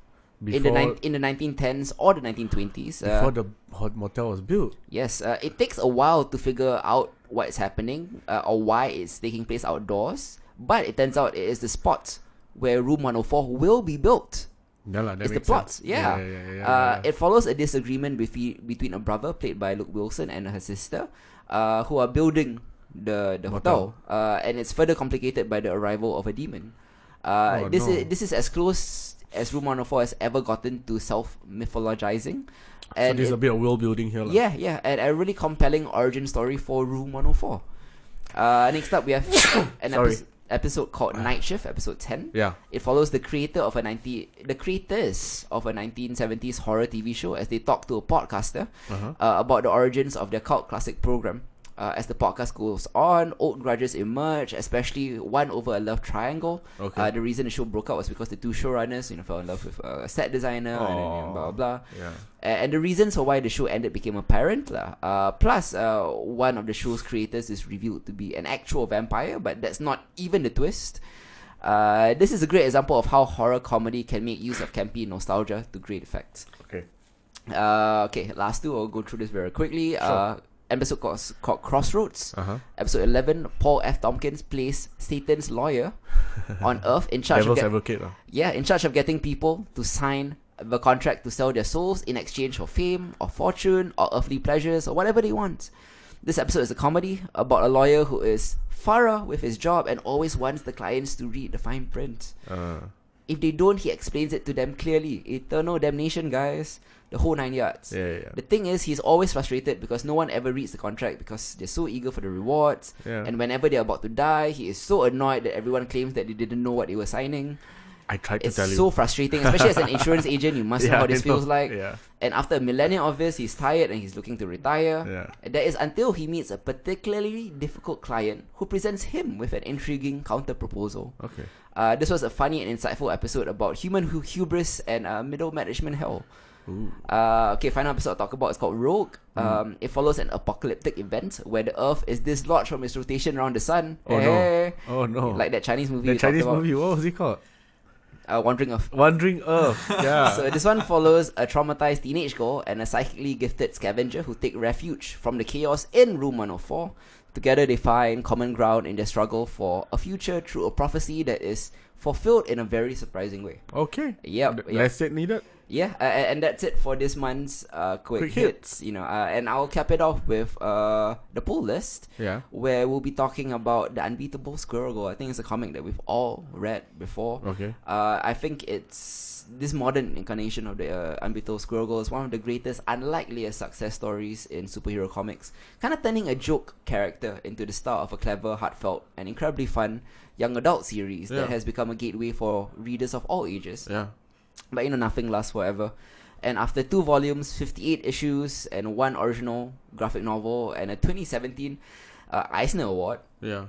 In the 1910s or the 1920s. Before the motel was built. Yes. It takes a while to figure out what's happening or why it's taking place outdoors. But it turns out it is the spot where Room 104 will be built. It's the plot. Sense. Yeah. It follows a disagreement between a brother played by Luke Wilson and her sister, who are building the hotel. And it's further complicated by the arrival of a demon. This is as close as Room 104 has ever gotten to self-mythologizing. And so there's a bit of world building here. Yeah. And a really compelling origin story for Room 104. Next up, we have an episode called Night Shift, episode 10. Yeah. It follows the creators of a 1970s horror TV show as they talk to a podcaster about the origins of their cult classic program. As the podcast goes on, old grudges emerge, especially one over a love triangle. The reason the show broke up was because the two showrunners, fell in love with a set designer and blah blah. Yeah. And the reasons for why the show ended became apparent. Plus, one of the show's creators is revealed to be an actual vampire, but that's not even the twist. This is a great example of how horror comedy can make use of campy nostalgia to great effect. Okay, last two, I'll go through this very quickly. Sure. Episode called Crossroads. Episode 11, Paul F. Tompkins plays Satan's lawyer on Earth in charge in charge of getting people to sign the contract to sell their souls in exchange for fame or fortune or earthly pleasures or whatever they want. This episode is a comedy about a lawyer who is thorough with his job and always wants the clients to read the fine print. If they don't, he explains it to them clearly. Eternal damnation, guys. The whole 9 yards. The thing is, he's always frustrated because no one ever reads the contract because they're so eager for the rewards. And whenever they're about to die, he is so annoyed that everyone claims that they didn't know what they were signing. I tried to tell you. It's so frustrating, especially as an insurance agent. You must know how this feels like. And after a millennia of this, he's tired and he's looking to retire. That is until he meets a particularly difficult client who presents him with an intriguing counter proposal. This was a funny and insightful episode about human hubris and middle management hell. Final episode I'll talk about is called Rogue. It follows an apocalyptic event where the Earth is dislodged from its rotation around the sun. Oh no! Like that Chinese movie. The Chinese movie. What was it called? Wandering Earth. Wandering Earth. Yeah. So this one follows a traumatized teenage girl and a psychically gifted scavenger who take refuge from the chaos in Room 104. Together they find common ground in their struggle for a future through a prophecy that is fulfilled in a very surprising way. Yep. Less it needed. And that's it for this month's quick hits. And I'll cap it off with the pull list. Where we'll be talking about the Unbeatable Squirrel Girl. I think it's a comic that we've all read before. I think it's this modern incarnation of the Unbeatable Squirrel Girl is one of the greatest, unlikeliest success stories in superhero comics. Kind of turning a joke character into the star of a clever, heartfelt, and incredibly fun young adult series that has become a gateway for readers of all ages. But nothing lasts forever. And after 2 volumes, 58 issues, and 1 original graphic novel, and a 2017 Eisner Award. Yeah.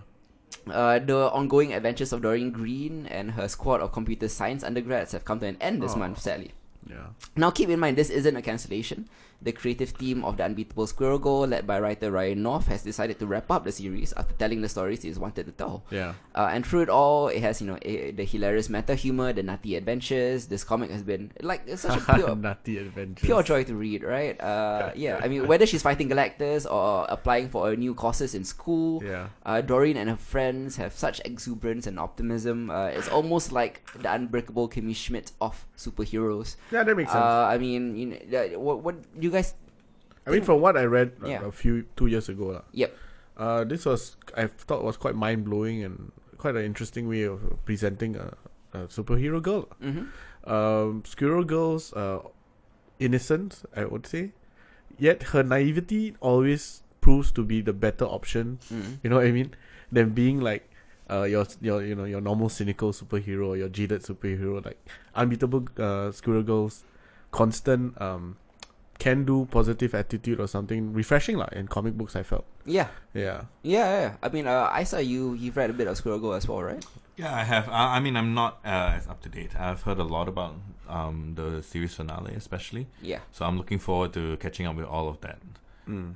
The ongoing adventures of Doreen Green and her squad of computer science undergrads have come to an end this month, sadly. Yeah. Now, keep in mind, this isn't a cancellation. The creative team of the Unbeatable Squirrel Girl, led by writer Ryan North, has decided to wrap up the series after telling the stories it wanted to tell. Yeah. And through it all, it has, the hilarious meta humor, the nutty adventures. This comic has been, it's such a pure, Nutty adventures. pure joy to read, right? Yeah, I mean, whether she's fighting Galactus or applying for new courses in school, Doreen and her friends have such exuberance and optimism. It's almost like the unbreakable Kimmy Schmidt of superheroes. Yeah, that makes sense. I mean, what you guys? I mean, from what I read Yeah. 2 years ago, Yep. this was, I thought, was quite mind blowing and quite an interesting way of presenting a superhero girl. Squirrel Girl's innocence, I would say, yet her naivety always proves to be the better option. You know what I mean? Than being like your normal cynical superhero or your jaded superhero. Like Unbeatable Squirrel Girl's constant can-do positive attitude or something refreshing in comic books, I felt. Yeah. Yeah. I mean, I saw you've read a bit of Squirrel Girl as well, right? Yeah, I have. I mean, I'm not as up to date. I've heard a lot about the series finale, especially. Yeah. So I'm looking forward to catching up with all of that.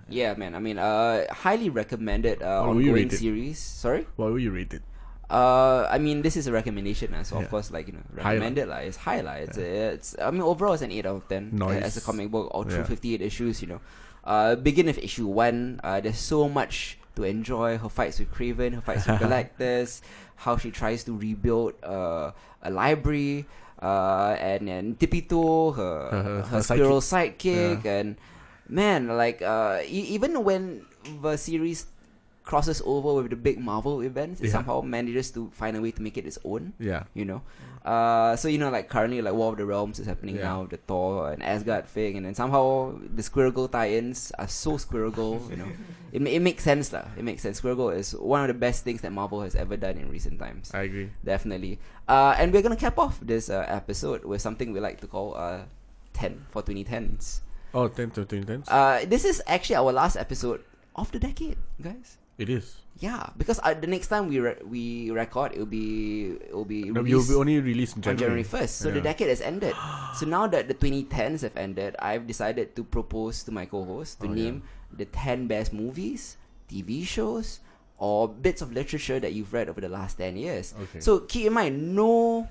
Yeah, man. I mean, highly recommended What will you ongoing rate it? series. Sorry? What will you rate it? I mean, this is a recommendation, so of Yeah. course, recommended, it's highlight. It's I mean, overall, it's an 8 out of 10 Nice. as a comic book, all through Yeah. 58 issues. Begin with issue 1. There's so much to enjoy. Her fights with Kraven, her fights with Galactus, how she tries to rebuild a library, and then Tipito, her squirrel sidekick, and man, even when the series crosses over with the big Marvel events, it somehow manages to find a way to make it its own. Yeah. So currently, War of the Realms is happening now, the Thor and Asgard thing, and then somehow the Squirrel Girl tie-ins are so Squirrel Girl. It makes sense lah. It makes sense. Squirrel Girl is one of the best things that Marvel has ever done in recent times. I agree. Definitely. And we're gonna cap off this episode with something we like to call 10 for 2010s. Oh, 10 to 2010s? This is actually our last episode of the decade, guys. It is. Yeah, because the next time we record, it'll be You'll be released only released in on January. January 1st. So the decade has ended. So now that the 2010s have ended, I've decided to propose to my co-host to name the 10 best movies, TV shows, or bits of literature that you've read over the last 10 years. Okay. So keep in mind, no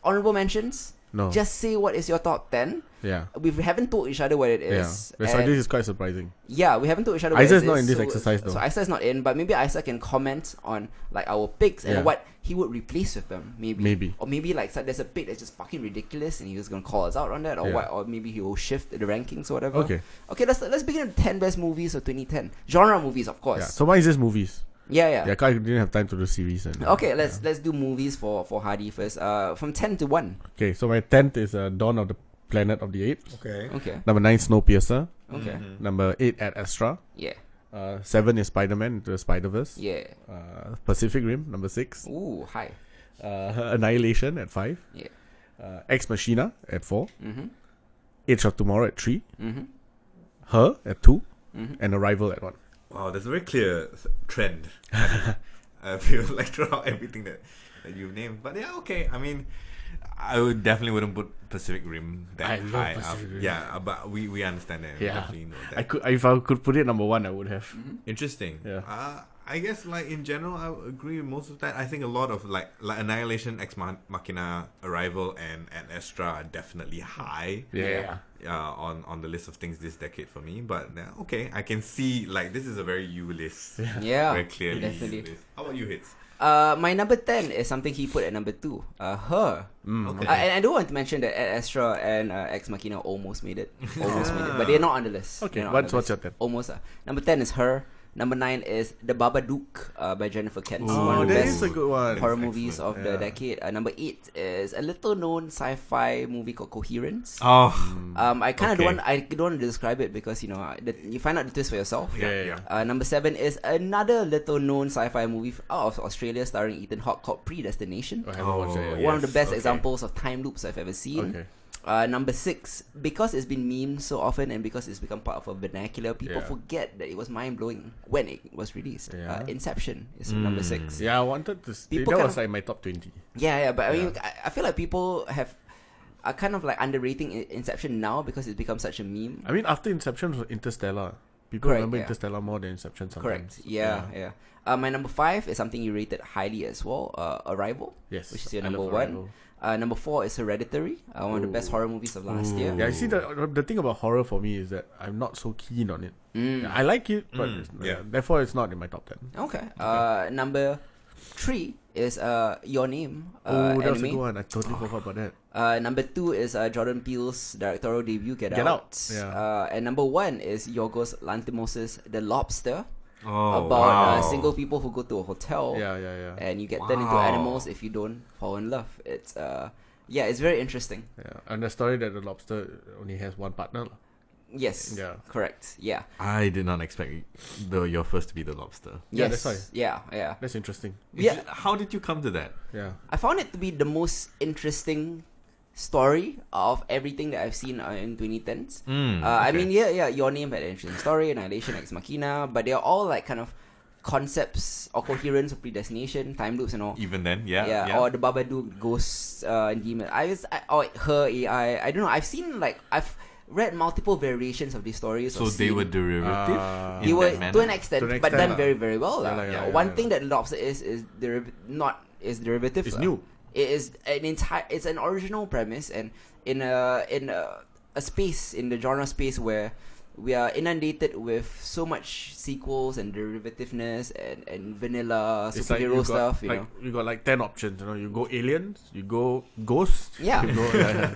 honorable mentions. No. Just say what is your top 10. Yeah. We haven't told each other what it is. Yeah. So this is quite surprising. Yeah, we haven't told each other what Isaac's it is. not in this exercise though. So Isaac is not in, but maybe Isaac can comment on our picks and what he would replace with them. Maybe. Or maybe there's a pick that's just fucking ridiculous and he was gonna call us out on that, or what? Or maybe he will shift the rankings or whatever. Okay. Let's begin with 10 best movies of 2010. Genre movies, of course. Yeah. So mine is just movies. Yeah. Yeah, I didn't have time to do series. Okay, let's do movies for Hardy first. From 10 to 1. Okay, so my 10th is Dawn of the Planet of the Apes. Okay. Number 9, Snowpiercer. Okay. Number 8, Ad Astra. Yeah. 7 is Spider-Man Into the Spider-Verse. Yeah. Pacific Rim, number 6. Ooh, high. Annihilation at 5. Yeah. Ex Machina at 4. Mm-hmm. Age of Tomorrow at 3. Mm-hmm. Her at 2. Mm-hmm. And Arrival at 1. Wow, there's a very clear trend. I feel like throughout everything that you've named. But yeah, okay. I mean, I wouldn't put Pacific Rim that high up. Yeah, but we understand that. We definitely know that. If I could put it number 1, I would have. Mm-hmm. Interesting. Yeah. I guess in general, I would agree with most of that. I think a lot of like Annihilation, Ex Machina, Arrival, and Astra are definitely high. Yeah. On the list of things this decade for me. But okay, I can see this is a very you list. Yeah. Very clearly. Definitely. You list. How about you, Hits? My number 10 is something he put at number 2. Her. Okay. And I do want to mention that Ad Astra and Ex Machina almost made it. But they're not on the list. Okay, They're not what's on the your list. 10? Almost. Number 10 is Her. Number 9 is The Babadook by Jennifer Kent. One Oh, of the that best is a good one. horror It's movies of excellent. the decade. Number 8 is a little known sci-fi movie called Coherence. Oh. I kind of Okay. don't want to describe it because you find out the twist for yourself. Yeah. Number 7 is another little known sci-fi movie out of Australia starring Ethan Hawke called Predestination. I haven't watched that yet. One of the best okay. examples of time loops I've ever seen. Okay. Number 6, because it's been memed so often and because it's become part of a vernacular, people forget that it was mind-blowing when it was released. Inception is number 6. Yeah, I wanted to... That was like my top 20. Yeah, but I mean, I feel like people are kind of like underrating Inception now because it's become such a meme. I mean, after Inception was Interstellar. People remember Interstellar more than Inception sometimes. Correct. Yeah. My number 5 is something you rated highly as well. Arrival. Yes. Which is your number 1. Number 4 is Hereditary. One of the best horror movies of last year. Yeah, I see the thing about horror for me is that I'm not so keen on it. I like it, but therefore it's not in my top 10. Okay. Number 3 is Your Name. That was a anime. good one. I totally forgot about that. Number 2 is Jordan Peele's directorial debut, Get Out. Yeah. And number 1 is Yorgos Lanthimos' The Lobster. Oh, about single people who go to a hotel. Yeah. And you get turned into animals if you don't fall in love. It's it's very interesting. Yeah, and the story that the lobster only has one partner. Yes. Yeah. Correct. Yeah. I did not expect your first to be the lobster. Yeah, Yes. that's why. Yeah. That's interesting. How did you come to that? Yeah. I found it to be the most interesting story of everything that I've seen in 2010s. I mean, Your Name had an interesting story, Annihilation, Ex Machina, but they're all like kind of concepts or coherence or predestination, time loops and all. Even then, yeah. Or the Babadook, ghosts, and demon. Or her AI. I don't know. I've read multiple variations of these stories. So they were derivative. They were to an extent, but done very, very well. One thing that Lobster is derivative. It's new. It is it's an original premise, and in a space, in the genre space where we are inundated with so much sequels and derivativeness and vanilla superhero stuff. You got like 10 options. You go aliens, you go ghosts. Yeah.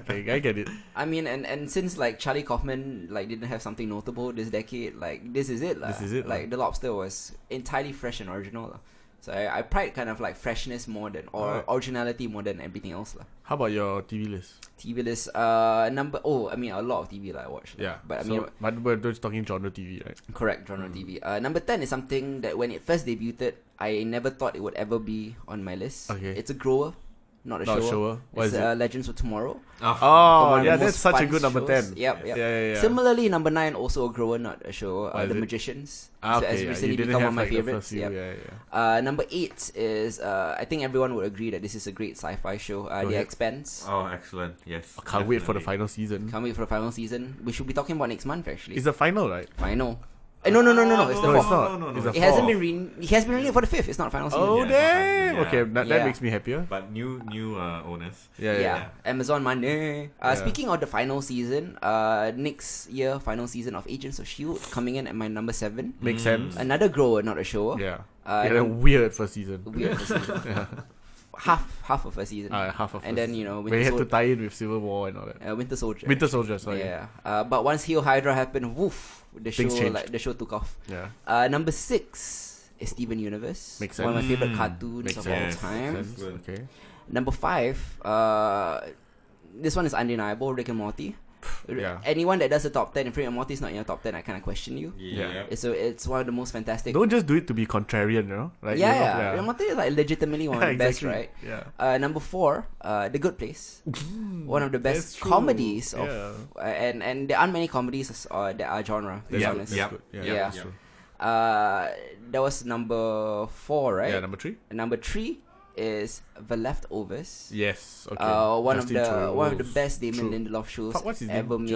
Okay, I get it. I mean, and since like Charlie Kaufman didn't have something notable this decade, this is it. This is it. The Lobster was entirely fresh and original. So I pride kind of like freshness more than originality more than everything else. How about your TV list? TV list, a lot of TV I watched. Yeah. But but we're just talking genre TV, right? Correct, genre TV. Number 10 is something that when it first debuted, I never thought it would ever be on my list. Okay. It's a grower, not a shower. What it's is it? Legends of Tomorrow. That's such a good number 10. Yep. Yeah. Similarly, number 9 also a grower, not a shower. The Magicians. Has recently become one of my favorites. Number 8 is I think everyone would agree that this is a great sci-fi show. The Expanse. Oh, excellent! Yes. I can't wait for the final season. Can't wait for the final season. We should be talking about next month actually. It's the final, right? Final. No. It's the No, fourth. it's not. No. It's the It hasn't fourth. been it has been renewed for the 5th. It's not final season. Oh, Yeah, damn! yeah. Okay, that makes me happier. But new owners. Yeah. Amazon money. Speaking of the final season, next year final season of Agents of S.H.I.E.L.D. coming in at my number 7. Makes sense. Another grower, not a shower. Yeah. A weird first season. Weird first season. half of a season. Half of and then Winter we had to Soldier. tie in with Civil War and all that. Winter Soldier. Winter Soldier, sorry. Yeah. But once Hail Hydra happened, woof, the Things show changed. the show took off. Yeah. Number 6 is Steven Universe. Makes One of my sense. favorite cartoons Makes of sense. all time. Makes sense. Okay. Number 5, this one is undeniable, Rick and Morty. Yeah. Anyone that does a top 10 if Rick and Morty is not in your top 10, I kind of question you. Yeah. It's one of the most fantastic. Don't just do it to be contrarian, Like, Rick and Morty is legitimately one of the best, exactly. right? Yeah. Number 4, The Good Place. One of the best That's true. comedies of and there aren't many comedies that are genre. To be honest. Yeah. Yeah. That's true. That was number 4, right? Yeah, number 3? Number 3 is The Leftovers. Yes. Okay. One Justin of Theroux. the best Damon True. Lindelof shows Fuck, what's his ever name? made.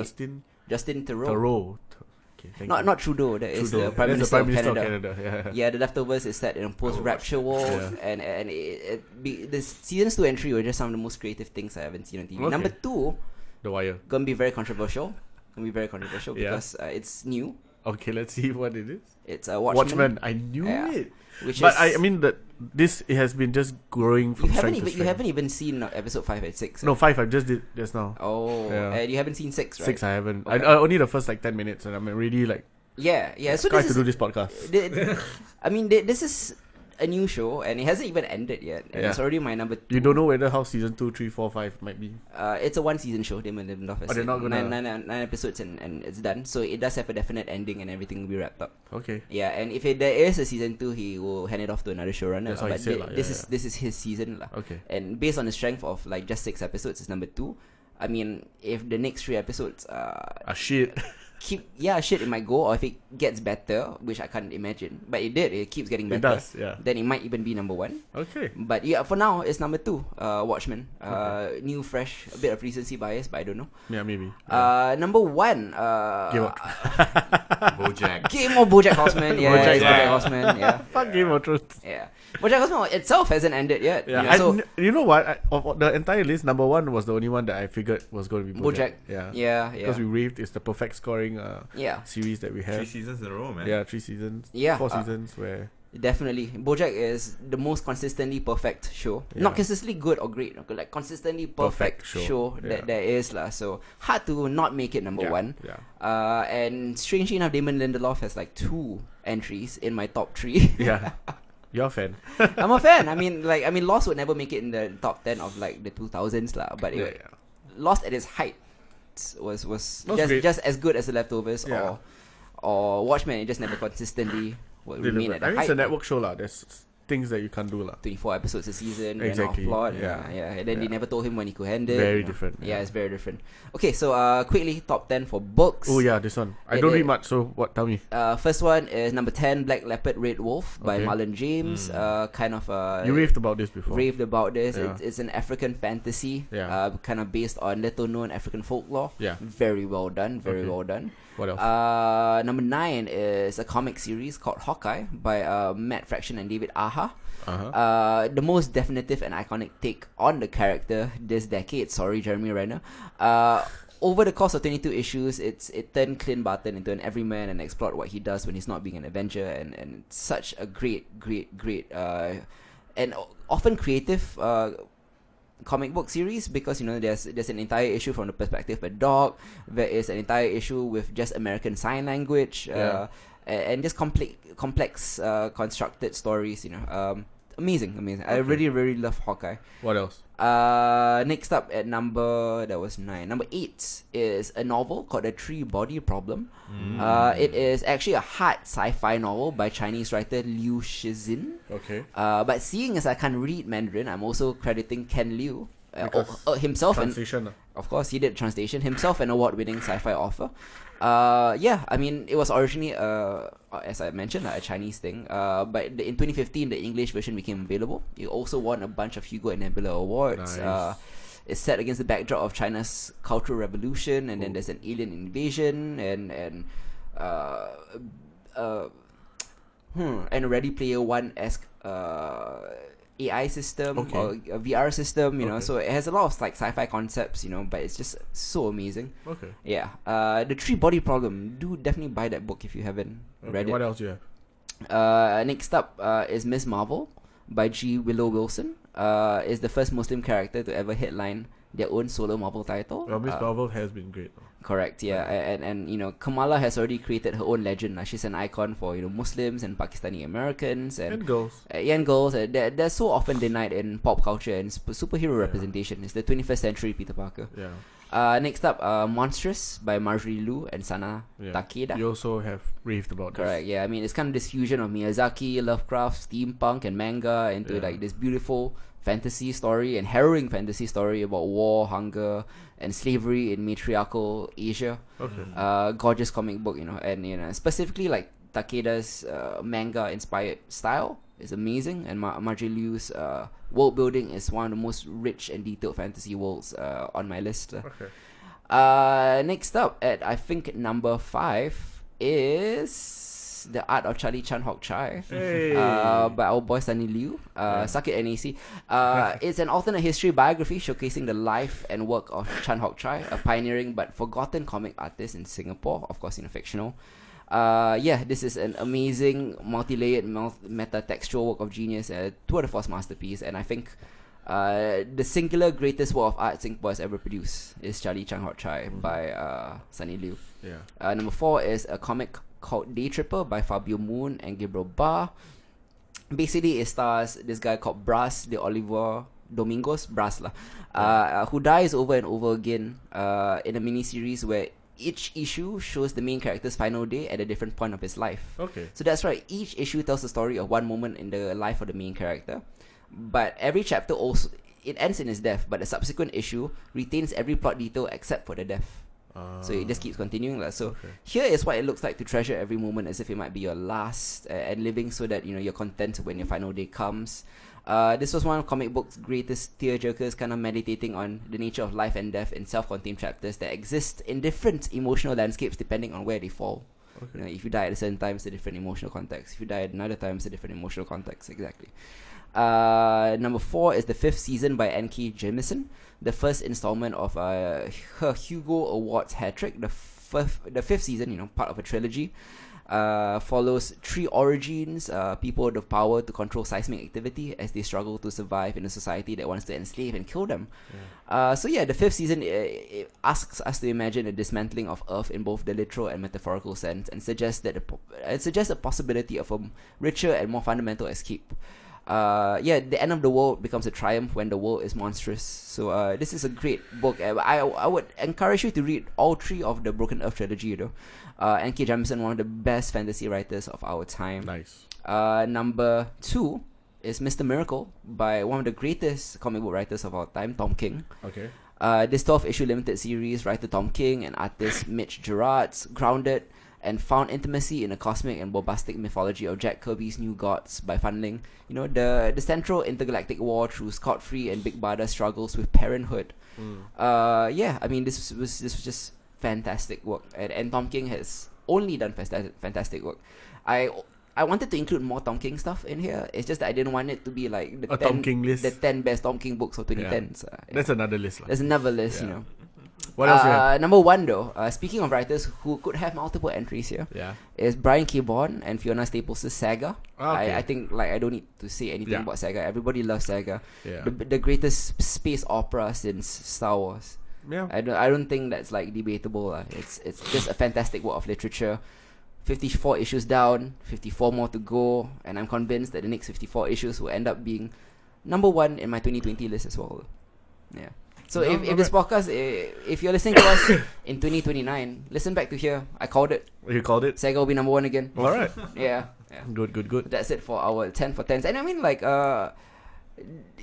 Justin Theroux. Theroux. Okay, thank you. Not Trudeau. That is Trudeau. the Prime That's Minister of the Prime Canada. Minister of Canada. Yeah, The Leftovers is set in a post-rapture world, and the seasons 2 and 3 were just some of the most creative things I haven't seen on TV. Okay. Number 2, The Wire. gonna be very controversial. Yeah. Because it's new. Okay, let's see what it is. It's Watchmen. I knew Yeah. it. Which But is, I mean that it has been just growing from strength to strength. you haven't even seen episode 5 and 6. No, 5 I just did just now. Oh, Yeah. and you haven't seen 6, right? 6 I haven't. Okay. I only the first 10 minutes, and I'm really Yeah. So trying this to do is, this podcast. this is a new show, and it hasn't even ended yet. And it's already my number 2. You don't know whether how season 2, 3, 4, 5 might be. It's a 1-season show. Damon Lindelof has they're not gonna... 9 episodes, and it's done. So it does have a definite ending, and everything will be wrapped up. Okay. Yeah, and if there is a season 2, he will hand it off to another showrunner. That's what he said, this is his season, Okay. And based on the strength of just 6 episodes, it's number 2. I mean, if the next 3 episodes shit. shit, it might go, or if it gets better, which I can't imagine, but it keeps getting better. It does, yeah. Then it might even be number 1. Okay. But yeah, for now it's number 2, Watchmen. New, fresh, a bit of recency bias, but I don't know. Yeah, maybe. Number 1, Game of BoJack. Game of BoJack Horseman. Yeah, BoJack. BoJack Horseman. Yeah. Fuck Game of Thrones. Yeah. BoJack Horseman itself hasn't ended yet. Yeah, So you know what? Of the entire list, number 1 was the only one that I figured was going to be BoJack. Yeah. Because we raved, it's the perfect scoring series that we have. 3 seasons in a row, man. Yeah, 3 seasons. Yeah, 4 seasons where... Definitely. BoJack is the most consistently perfect show. Yeah. Not consistently good or great, like consistently perfect show that there is lah. So hard to not make it number 1. Yeah. And strangely enough, Damon Lindelof has like 2 entries in my top 3. Yeah. You're a fan. I'm a fan. I mean, Lost would never make it in the top 10 of like the 2000s lah. But Lost at its height was just as good as The Leftovers or Watchmen. It just never consistently remain at the height. It's a network show lah. There's things that you can't do lah. 24 episodes a season, exactly. plot, yeah. And then they never told him when he could hand it. Very different. Yeah, it's very different. Okay, so quickly, top 10 for books. Oh yeah, this one. I don't read much, so what? Tell me. First one is number 10, Black Leopard, Red Wolf by Marlon James. Kind of you raved about this before. Raved about this. Yeah. It's an African fantasy. Yeah. Kind of based on little known African folklore. Yeah. Very well done. Very well done. What else? Number 9 is a comic series called Hawkeye by Matt Fraction and David Aja. The most definitive and iconic take on the character this decade. Sorry, Jeremy Renner. Over the course of 22 issues, it turned Clint Barton into an everyman and explored what he does when he's not being an Avenger, and it's such a great and often creative comic book series, because there's an entire issue from the perspective of a dog. There is an entire issue with just American Sign Language, and just complex constructed stories. Amazing. I really love Hawkeye. What else? Next up at number 9. Number 8 is a novel called The Three Body Problem. It is actually a hard sci-fi novel by Chinese writer Liu Shizin. Okay. But seeing as I can't read Mandarin, I'm also crediting Ken Liu himself. Translation. Of course, he did translation himself, an award-winning sci-fi author. I mean, it was originally, as I mentioned, a Chinese thing. But in 2015, the English version became available. It also won a bunch of Hugo and Nebula awards. Nice. It's set against the backdrop of China's Cultural Revolution, and then there's an alien invasion, and a Ready Player One-esque AI system or a VR system, so it has a lot of like sci-fi concepts, but it's just so amazing. Okay. Yeah. The Three Body Problem. Do definitely buy that book if you haven't read it. What else you have? Next up is Miss Marvel by G. Willow Wilson. Is the first Muslim character to ever headline their own solo Marvel title. Well, Miss Marvel has been great. Correct, yeah. And Kamala has already created her own legend. She's an icon for Muslims and Pakistani Americans and girls. And girls. They're so often denied in pop culture and superhero representation. It's the 21st century Peter Parker. Yeah. Next up, Monstrous by Marjorie Liu and Sana Takeda. You also have raved about this. Correct, yeah. I mean, it's kind of this fusion of Miyazaki, Lovecraft, steampunk, and manga into like this beautiful fantasy story and harrowing fantasy story about war, hunger, and slavery in matriarchal Asia. Okay. Gorgeous comic book, and specifically like Takeda's manga-inspired style is amazing, and Marjorie Liu's world building is one of the most rich and detailed fantasy worlds on my list. Okay. Next up at I think number 5 is The Art of Charlie Chan Hock Chai by our boy Sunny Liu. Suck it NAC. It's an alternate history biography showcasing the life and work of Chan Hock Chai, a pioneering but forgotten comic artist in Singapore, of course fictional. This is an amazing multi-layered meta-textual work of genius, a tour de force masterpiece, and I think the singular greatest work of art Singapore has ever produced is Charlie Chan Hock Chai by Sunny Liu. Number 4 is a comic called Day Tripper by Fabio Moon and Gabriel Barr. Basically, it stars this guy called Bras de Oliver Domingos, who dies over and over again in a mini-series where each issue shows the main character's final day at a different point of his life. Okay. So that's right, each issue tells the story of one moment in the life of the main character. But every chapter also it ends in his death, but the subsequent issue retains every plot detail except for the death. So it just keeps continuing. So here is what it looks like to treasure every moment as if it might be your last, and living so that you're content when your final day comes. This was one of comic books' greatest tearjerkers, kind of meditating on the nature of life and death in self-contained chapters that exist in different emotional landscapes depending on where they fall. If you die at a certain time, it's a different emotional context. If you die at another time, it's a different emotional context. Exactly. Number 4 is the 5th season by N.K. Jemisin, the first installment of her Hugo Awards hat trick. The 5th season, part of a trilogy, follows 3 origins, people with the power to control seismic activity as they struggle to survive in a society that wants to enslave and kill them. The 5th season it asks us to imagine a dismantling of Earth in both the literal and metaphorical sense, and suggests a possibility of a richer and more fundamental escape. The end of the world becomes a triumph when the world is monstrous. So this is a great book. I would encourage you to read all 3 of the Broken Earth trilogy. N.K. Jemisin, one of the best fantasy writers of our time. Nice. Number 2 is Mr. Miracle by one of the greatest comic book writers of our time, Tom King. Okay. This 12-issue limited series, writer Tom King and artist Mitch Gerads grounded and found intimacy in the cosmic and bombastic mythology of Jack Kirby's New Gods by funneling, the central intergalactic war through Scott-Free and Big Bada struggles with parenthood. This was just fantastic work, and Tom King has only done fantastic work. I wanted to include more Tom King stuff in here. It's just that I didn't want it to be like the 10, Tom King list. The 10 best Tom King books of 2010. So, that's another list. There's another list, What else you have? Number 1 though, speaking of writers who could have multiple entries here, is Brian K. Vaughan and Fiona Staples' Saga. I think I don't need to say anything about Saga. Everybody loves Saga. The greatest space opera since Star Wars. I don't think that's debatable. It's just a fantastic work of literature. 54 issues down, 54 more to go, and I'm convinced that the next 54 issues will end up being number 1 in my 2020 list as well. Yeah. So if this podcast, if you're listening to us in 2029, listen back to here. I called it. You called it? Saga will be number 1 again. All right. Yeah. Good. That's it for our 10 for 10s. And I mean,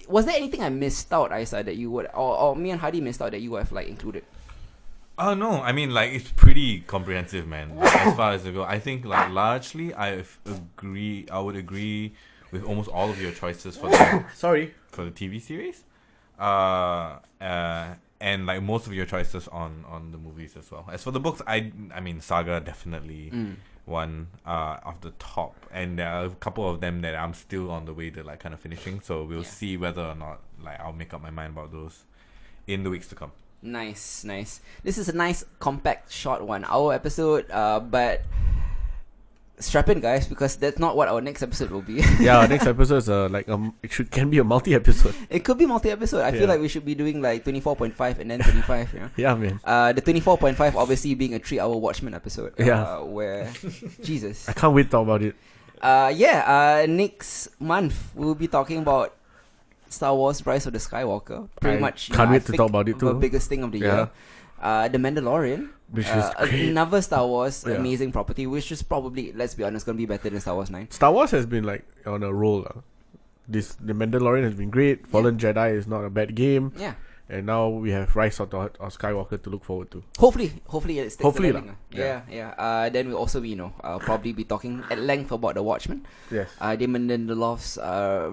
was there anything I missed out, Isa, that you would, or me and Hadi missed out that you would have included? Oh no, I mean it's pretty comprehensive, man. As far as I go, I think largely I would agree with almost all of your choices for the for the TV series, and most of your choices on the movies as well. As for the books, I mean Saga definitely one of the top, and there are a couple of them that I'm still on the way to kind of finishing. So we'll see whether or not I'll make up my mind about those in the weeks to come. Nice. This is a nice, compact, short 1 hour episode, but strap in, guys, because that's not what our next episode will be. Our next episode is can be a multi-episode. It could be multi-episode. I feel like we should be doing 24.5 and then 25. Yeah, man. The 24.5 obviously being a 3-hour Watchmen episode. Where Jesus, I can't wait to talk about it. Next month we'll be talking about Star Wars: Rise of the Skywalker. Pretty much. Can't wait to talk about it too. The biggest thing of the year. The Mandalorian, which is great. Another Star Wars amazing property, which is probably, let's be honest, gonna be better than Star Wars 9. Star Wars has been on a roll. The Mandalorian has been great. Fallen Jedi is not a bad game. Yeah. And now we have Rise of Skywalker to look forward to. Hopefully it stays Hopefully the Then we'll also probably be talking at length about the Watchmen. Yes. Damon Lindelof's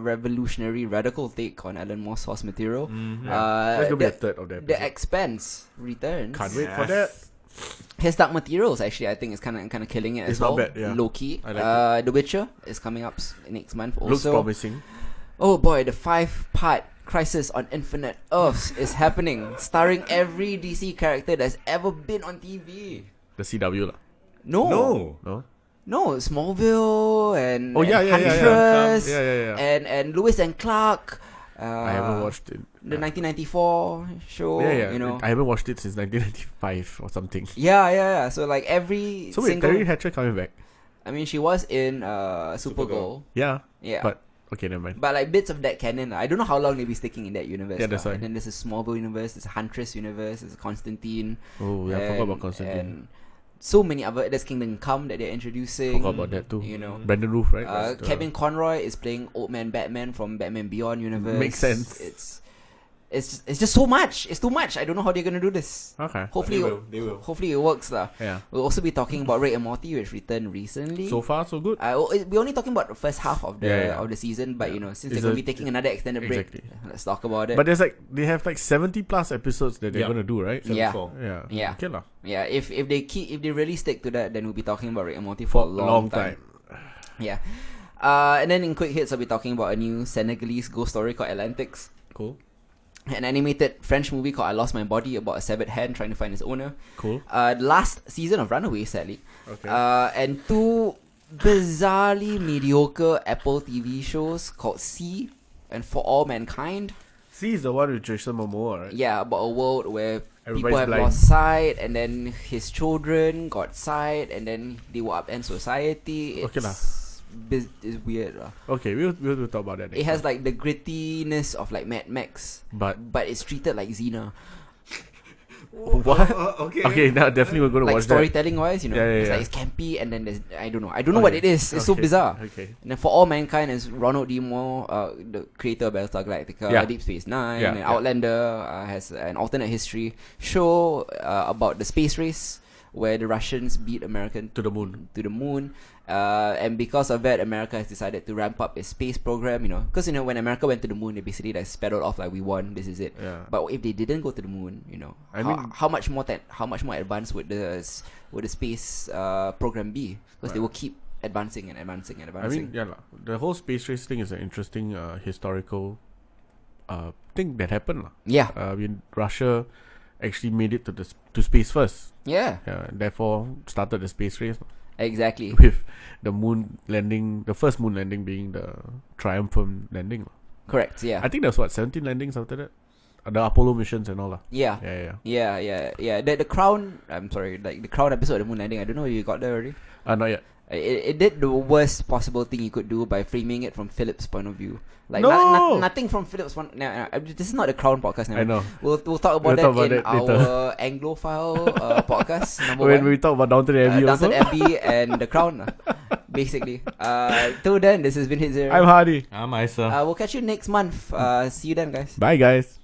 revolutionary radical take on Alan Moore's source material. That's gonna be a third of the episode. The Expanse returns. Can't wait for that. His Dark Materials actually I think is kind of killing it as well. It's not bad, low key. I like The Witcher is coming up next month. Also, looks promising. Oh boy, the 5-part Crisis on Infinite Earths is happening, starring every DC character that's ever been on TV. The CW lah. No, Smallville and Huntress and Lewis and Clark. I haven't watched it. The 1994 show. I haven't watched it since 1995 or something. So every so wait, Terry Hatcher coming back? I mean, she was in Supergirl. Yeah. But okay, never mind. But bits of that canon, I don't know how long they'll be sticking in that universe. Yeah, that's right. And then there's a Smallville universe, there's a Huntress universe, there's a Constantine. Oh, yeah, I forgot about Constantine. And so many other. There's Kingdom Come that they're introducing. Forgot about that too. Brandon Routh, right? Kevin Conroy is playing Old Man Batman from Batman Beyond universe. Makes sense. it's just so much. It's too much. I don't know how they're gonna do this. Okay. Hopefully, They will. hopefully it works lah. Yeah. We'll also be talking about Rick and Morty, which returned recently. So far, so good. We're only talking about the first half of the of the season, but since It's they're gonna be taking another extended break, exactly. let's talk about it. But they have like 70 plus episodes that they're gonna do, right? Yeah. 74. Yeah. Okay lah. Yeah, if they really stick to that, then we'll be talking about Rick and Morty for a long time. Yeah. And then in quick hits, I'll be talking about a new Senegalese ghost story called Atlantics. Cool. An animated French movie called I Lost My Body about a severed hand trying to find its owner. Cool. The last season of Runaways, sadly. Okay. And two bizarrely mediocre Apple TV shows called C and For All Mankind. C is the one with Jason Momoa, right? Yeah, about a world where Everybody's people have blind. lost sight, and then his children got sight, and then they will upend society. Okay lah. It's weird lah. Okay, we'll talk about that. It has like the grittiness of like Mad Max, but it's treated like Xena. what? Okay. Okay, now definitely we're gonna Like watch that. storytelling wise, Yeah, it's yeah. like it's campy, and then there's I don't know what it is. It's so Okay. bizarre. Okay. And then For All Mankind is Ronald D. Moore, the creator of Battlestar Galactica, Yeah. Deep Space Nine, Yeah, and yeah. Outlander has an alternate history show about the space race where the Russians beat American To the moon. And because of that, America has decided to ramp up its space program. Because when America went to the moon, they basically like spelled off like we won, this is it. Yeah. But if they didn't go to the moon, I mean- how much more advanced would the space program be? Because they will keep advancing and advancing and I advancing. mean, yeah lah. The whole space race thing is an interesting historical thing that happened lah. Yeah. When Russia actually made it to space first. Yeah. Therefore started the space race Exactly. with the moon landing, the first moon landing being the triumphant landing lah. Correct. Yeah. I think there was 17 landings after that. The Apollo missions and all lah. Yeah. Yeah. The Crown. I'm sorry. Like the Crown episode of the moon landing. I don't know if you got there already. Not yet. It did the worst possible thing you could do by framing it from Philip's point of view. Like No! nothing from Philip's point. No, this is not a Crown podcast now. I know. We'll talk about We'll that talk about in it later. our Anglophile podcast number When one. we talk about Downton Abbey also. Downton Abbey and the Crown, basically. Till then, this has been Hit Zero. I'm Hardy. I'm Isa. We'll catch you next month. See you then, guys. Bye guys.